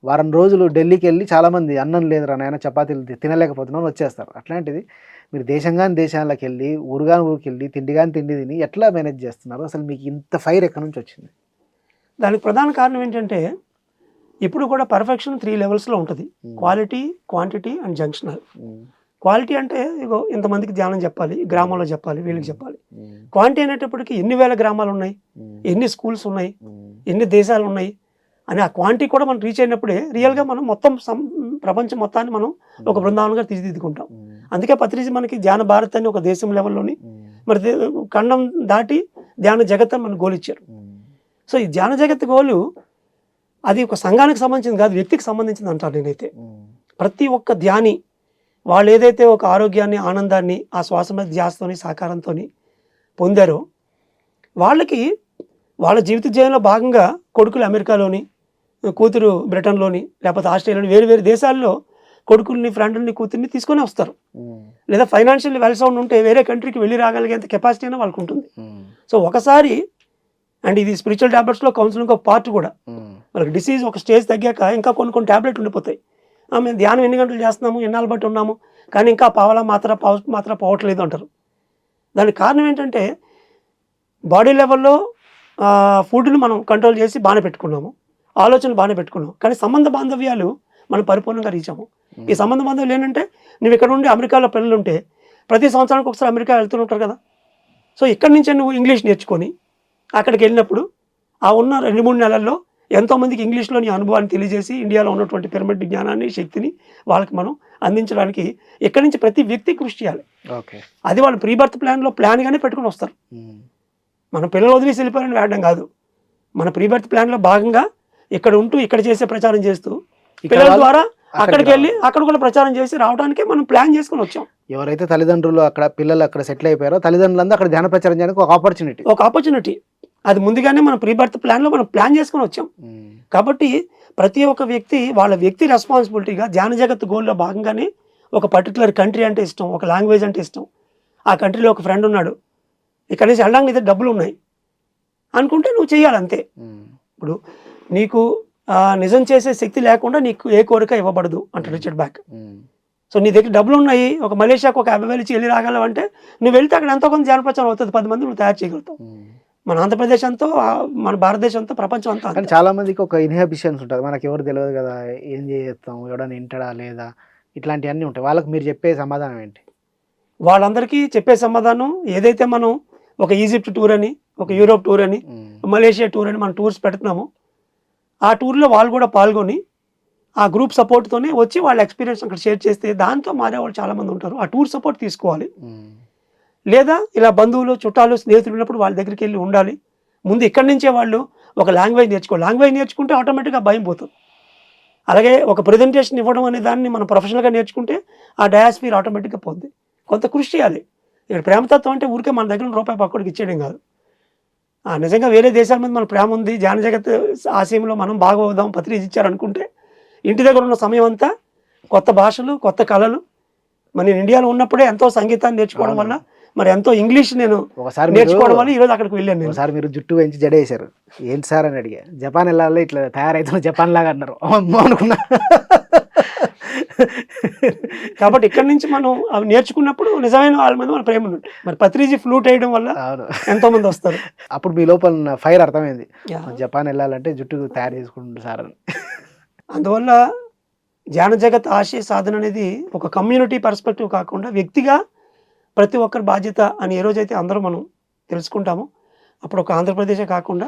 వారం రోజులు ఢిల్లీకి వెళ్ళి చాలామంది అన్నం లేదురా నాయన చపాతీలు తినలేకపోతున్నాం వచ్చేస్తారు. అట్లాంటిది మీరు దేశాలకు వెళ్ళి ఊరికి వెళ్ళి తిండి తిని ఎట్లా మేనేజ్ చేస్తున్నారు? అసలు మీకు ఇంత ఫైర్ ఎక్కడి నుంచి వచ్చింది? దానికి ప్రధాన కారణం ఏంటంటే ఇప్పుడు కూడా పర్ఫెక్షన్ 3 లెవెల్స్లో ఉంటుంది: quality, quantity and junctional. Quality అంటే ఇగో ఇంతమందికి ధ్యానం చెప్పాలి, గ్రామంలో చెప్పాలి, వీళ్ళకి చెప్పాలి. క్వాంటిటీ అనేటప్పటికి ఎన్ని వేల గ్రామాలు ఉన్నాయి, ఎన్ని స్కూల్స్ ఉన్నాయి, ఎన్ని దేశాలు ఉన్నాయి అని ఆ క్వాంటిటీ కూడా మనం రీచ్ అయినప్పుడే రియల్గా మనం మొత్తం ప్రపంచం మొత్తాన్ని మనం ఒక బృందావనంగా తీర్చిదిద్దుకుంటాం. అందుకే పత్రిజీ మనకి ధ్యాన భారత్ అని ఒక దేశం లెవెల్లోని మరి ఖండం దాటి ధ్యాన జగత్ అని మనకు గోల్ ఇచ్చారు. సో ఈ ధ్యాన జగత్ గోలు అది ఒక సంఘానికి సంబంధించింది కాదు, వ్యక్తికి సంబంధించింది అంటారు నేనైతే. ప్రతి ఒక్క ధ్యాని వాళ్ళు ఏదైతే ఒక ఆరోగ్యాన్ని, ఆనందాన్ని ఆ శ్వాస మీద ధ్యాసతోని సాకారంతో పొందారో వాళ్ళకి వాళ్ళ జీవిత జీవనంలో భాగంగా కొడుకులు అమెరికాలోని, కూతురు బ్రిటన్లోని, లేకపోతే ఆస్ట్రేలియాలోని వేరు దేశాల్లో కొడుకుల్ని, ఫ్రెండ్ని, కూతుర్ని తీసుకొని వస్తారు. లేదా ఫైనాన్షియల్ వెల్ సౌండ్ ఉంటే వేరే కంట్రీకి వెళ్ళి రాగలిగేంత కెపాసిటీ అయినా వాళ్ళకు ఉంటుంది. సో ఒకసారి అండ్ ఇది స్పిరిచువల్ ట్యాబ్లెట్స్లో కౌన్సిలింగ్ ఒక పార్ట్ కూడా. వాళ్ళకి డిసీజ్ ఒక స్టేజ్ తగ్గాక ఇంకా కొన్ని ట్యాబ్లెట్లు ఉండిపోతాయి. మేము ధ్యానం ఎన్ని గంటలు చేస్తున్నాము, ఎన్నాళ్ళు బట్టి ఉన్నాము, కానీ ఇంకా పావలా మాత్ర పోవట్లేదు అంటారు. దానికి కారణం ఏంటంటే బాడీ లెవెల్‌లో ఫుడ్‌ని మనం కంట్రోల్ చేసి బాగానే పెట్టుకున్నాము. ఆలోచనలు బాగానే పెట్టుకున్నాం. కానీ సంబంధ బాంధవ్యాలు మనం పరిపూర్ణంగా రీచ్ అవ్వము. ఈ సంబంధ బాంధవ్యాలు ఏంటంటే నువ్వు ఇక్కడ నుండి అమెరికాలో పిల్లలుంటే ప్రతి సంవత్సరానికి ఒకసారి అమెరికా వెళ్తుంటారు కదా! సో ఇక్కడి నుంచే నువ్వు ఇంగ్లీష్ నేర్చుకొని అక్కడికి వెళ్ళినప్పుడు ఆ ఉన్న 2, 3 నెలల్లో ఎంతోమందికి ఇంగ్లీష్‌లో నీ అనుభవాన్ని తెలియజేసి ఇండియాలో ఉన్నటువంటి పిరమిడ్ జ్ఞానాన్ని, శక్తిని వాళ్ళకి మనం అందించడానికి ఇక్కడి నుంచి ప్రతి వ్యక్తి కృషి చేయాలి. ఓకే. అది వాళ్ళు ప్రీ బర్త్ ప్లాన్‌గానే పెట్టుకొని వస్తారు. మన పిల్లలు వదిలేసి వెళ్ళిపోయారని వేయడం కాదు. మన ప్రీ బర్త్ ప్లాన్‌లో భాగంగా ఇక్కడ ఉంటూ ఇక్కడ చేసే ప్రచారం చేస్తూ పిల్లల ద్వారా అక్కడికి వెళ్ళి అక్కడ కూడా ప్రచారం చేసి రావడానికే మనం ప్లాన్ చేసుకొని వచ్చాం. ఎవరైతే తల్లిదండ్రులు అక్కడ పిల్లలు అక్కడ సెటిల్ అయిపోయారో తల్లిదండ్రులందరూ అక్కడ ధ్యాన ప్రచారం చేయడానికి ఒక ఆపర్చునిటీ. అది ముందుగానే మన ప్రీ బర్త్ ప్లాన్‌లో మనం ప్లాన్ చేసుకొని వచ్చాం. కాబట్టి ప్రతి ఒక్క వ్యక్తి వాళ్ళ వ్యక్తి రెస్పాన్సిబిలిటీగా ధ్యాన జగత్ గోల్‌లో భాగంగానే ఒక పర్టికులర్ కంట్రీ అంటే ఇష్టం, ఒక లాంగ్వేజ్ అంటే ఇష్టం, ఆ కంట్రీలో ఒక ఫ్రెండ్ ఉన్నాడు, ఇక్కడ నుంచి వెళ్ళడానికి నీ దగ్గర డబ్బులు ఉన్నాయి అనుకుంటే నువ్వు చేయాలి అంతే. ఇప్పుడు నీకు నిజం చేసే శక్తి లేకుండా నీకు ఏ కోరిక ఇవ్వబడదు అంటాడు రిచర్డ్ బ్యాక్. సో నీ దగ్గర డబ్బులు ఉన్నాయి, ఒక మలేషియాకు ఒక 50,000 ఇచ్చి వెళ్ళి రాగలవంటే నువ్వు వెళ్తే అక్కడ ఎంతో కొంత ధ్యాన ప్రచారం అవుతుంది, 10 మంది నువ్వు తయారు చేయగలుగుతావు. మన ఆంధ్రప్రదేశ్ అంతా, మన భారతదేశంతో, ప్రపంచం అంతా. కానీ చాలా మందికి ఒక ఇన్హిబిషన్స్ ఉంటుంది, మనకి ఎవరు తెలియదు కదా, ఏం చేస్తాం, ఎవడన్నా వింటడా లేదా, ఇట్లాంటివన్నీ ఉంటాయి. వాళ్ళకి మీరు చెప్పే సమాధానం ఏంటి? వాళ్ళందరికీ చెప్పే సమాధానం ఏదైతే మనం ఒక ఈజిప్ట్ టూర్ అని, ఒక యూరోప్ టూర్ అని, మలేషియా టూర్ అని మనం టూర్స్ పెడుతున్నామో ఆ టూర్లో వాళ్ళు కూడా పాల్గొని ఆ గ్రూప్ సపోర్ట్తోనే వచ్చి వాళ్ళ ఎక్స్పీరియన్స్ అక్కడ షేర్ చేస్తే దాంతో మారేవాళ్ళు చాలామంది ఉంటారు. ఆ టూర్ సపోర్ట్ తీసుకోవాలి. లేదా ఇలా బంధువులు, చుట్టాలు, స్నేహితులు ఉన్నప్పుడు వాళ్ళ దగ్గరికి వెళ్ళి ఉండాలి. ముందు ఇక్కడి నుంచే వాళ్ళు ఒక లాంగ్వేజ్ నేర్చుకోవాలి. లాంగ్వేజ్ నేర్చుకుంటే ఆటోమేటిక్గా భయం పోతుంది. అలాగే ఒక ప్రజెంటేషన్ ఇవ్వడం అనే దాన్ని మనం ప్రొఫెషనల్గా నేర్చుకుంటే ఆ డయాస్ఫియర్ ఆటోమేటిక్గా పోద్ది. కొంత కృషి చేయాలి. ఇక్కడ ప్రేమతత్వం అంటే ఊరికే మన దగ్గర రూపాయి పక్కడికి ఇచ్చేయడం కాదు. నిజంగా వేరే దేశాల మీద మన ప్రేమ ఉంది, ధ్యాన జగత్ ఆశయంలో మనం బాగా అవుదాం, పత్రిక ఇచ్చారనుకుంటే ఇంటి దగ్గర ఉన్న సమయం అంతా కొత్త భాషలు, కొత్త కళలు. మరి నేను ఇండియాలో ఉన్నప్పుడే ఎంతో సంగీతాన్ని నేర్చుకోవడం వల్ల, మరి ఎంతో ఇంగ్లీష్ నేను నేర్చుకోవడం వల్ల ఈరోజు అక్కడికి వెళ్ళాను. ఒకసారి మీరు జుట్టు పెంచి జడేశారు, ఏంటి సార్ అని అడిగా. జపాన్ వెళ్ళాలి, ఇట్లా తయారైతున్న జపాన్ లాగా అన్నారు. అనుకున్నా. కాబట్టి ఇక్కడ నుంచి మనం అవి నేర్చుకున్నప్పుడు నిజమైన వాళ్ళ మీద మన ప్రేమ ఉన్నట్టు. మరి పత్రిజీ ఫ్లూట్ వేయడం వల్ల ఎంతో మంది వస్తారు. అప్పుడు మీ లోపల ఫైర్ అర్థమైంది, జపాన్ వెళ్ళాలంటే జుట్టు తయారు చేసుకుంటుంది సార్ అని. అందువల్ల ధ్యాన జగత్ ఆశయ సాధన అనేది ఒక కమ్యూనిటీ పర్స్పెక్టివ్ కాకుండా వ్యక్తిగా ప్రతి ఒక్కరి బాధ్యత అని ఏ రోజైతే అందరూ మనం తెలుసుకుంటామో అప్పుడు ఒక ఆంధ్రప్రదేశే కాకుండా,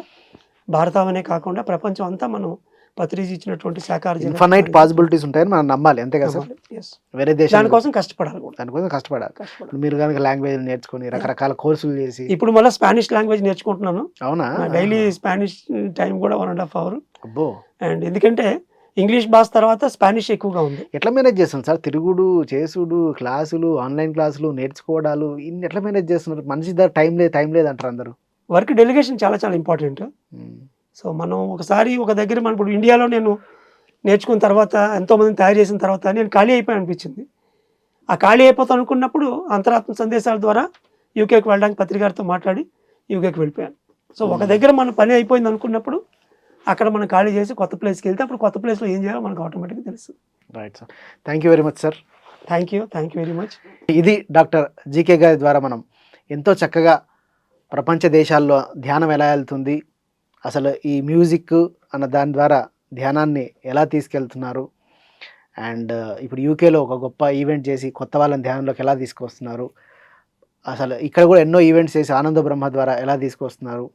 భారతమనే కాకుండా ప్రపంచం అంతా మనం పత్రిజీ ఇచ్చినటువంటి సహకార ఇన్ఫినైట్ పాసిబిలిటీస్ ఉంటాయని మనం నమ్మాలి, అంతే కదా సార్? వేరే దేశం దానికోసం కష్టపడాలి. మీరు కనుక లాంగ్వేజ్ నేర్చుకుని రకరకాల కోర్సులు చేసి, ఇప్పుడు మళ్ళీ స్పానిష్ లాంగ్వేజ్ నేర్చుకుంటున్నాను. అవునా? డైలీ స్పానిష్ టైం కూడా 1.5 hours. అబ్బో. అండ్ ఎందుకంటే ఇంగ్లీష్ భాష తర్వాత స్పానిష్ ఎక్కువగా ఉంది. ఎట్లా మేనేజ్ చేస్తున్నారు సార్? తిరుగుడు, చేసుడు, క్లాసులు, ఆన్లైన్ క్లాసులు, నేర్చుకోవడాలు, ఇన్ని ఎట్లా మేనేజ్ చేస్తున్నారు? మనిషి దగ్గర టైం లేదు అంటారు అందరూ. వర్క్ డెలిగేషన్ చాలా చాలా ఇంపార్టెంట్. సో మనం ఒకసారి ఒక దగ్గర మనం ఇప్పుడు ఇండియాలో నేను నేర్చుకున్న తర్వాత, ఎంతోమందిని తయారు చేసిన తర్వాత నేను ఖాళీ అయిపోయి అనిపించింది. ఆ ఖాళీ అయిపోతాను అనుకున్నప్పుడు అంతరాత్మ సందేశాల ద్వారా యూకేకి వెళ్ళడానికి పత్రికారితో మాట్లాడి యూకేకి వెళ్ళిపోయాను. సో ఒక దగ్గర మన పని అయిపోయింది అనుకున్నప్పుడు అక్కడ మనం ఖాళీ చేసి కొత్త ప్లేస్కి వెళ్తే అప్పుడు కొత్త ప్లేస్లో ఏం చేయాలో మనకు ఆటోమేటిక్గా తెలుస్తుంది. Right sir, thank you very much sir. Thank you very much. ఇది డాక్టర్ జీకే గారి ద్వారా మనం ఎంతో చక్కగా ప్రపంచ దేశాల్లో ధ్యానం ఎలా వెళ్తుంది, అసలు ఈ మ్యూజిక్ అన్న దాని ద్వారా ధ్యానాన్ని ఎలా తీసుకెళ్తున్నారు, అండ్ ఇప్పుడు యూకేలో ఒక గొప్ప ఈవెంట్ చేసి కొత్త వాళ్ళని ధ్యానంలోకి ఎలా తీసుకొస్తున్నారు, అసలు ఇక్కడ కూడా ఎన్నో ఈవెంట్స్ చేసి ఆనంద బ్రహ్మ ద్వారా ఎలా తీసుకొస్తున్నారు,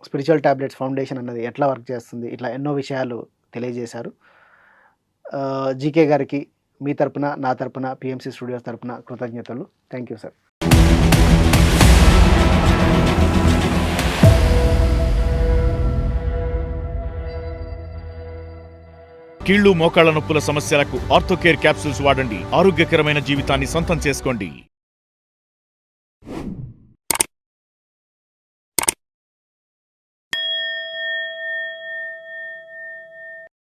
స్పిరిచువల్ టాబ్లెట్స్ ఫౌండేషన్ అన్నది ఎట్లా వర్క్ చేస్తుంది, ఇట్లా ఎన్నో విషయాలు తెలియజేశారు. జీకే గారికి మీ తరపున, నా తరపున, పిఎంసి స్టూడియోస్ తరపున కృతజ్ఞతలు. Thank you sir. కీళ్లు మోకాళ్ల నొప్పుల సమస్యలకు ఆర్థోకేర్ క్యాప్సూల్స్ వాడండి. ఆరోగ్యకరమైన జీవితాన్ని సొంతం చేసుకోండి.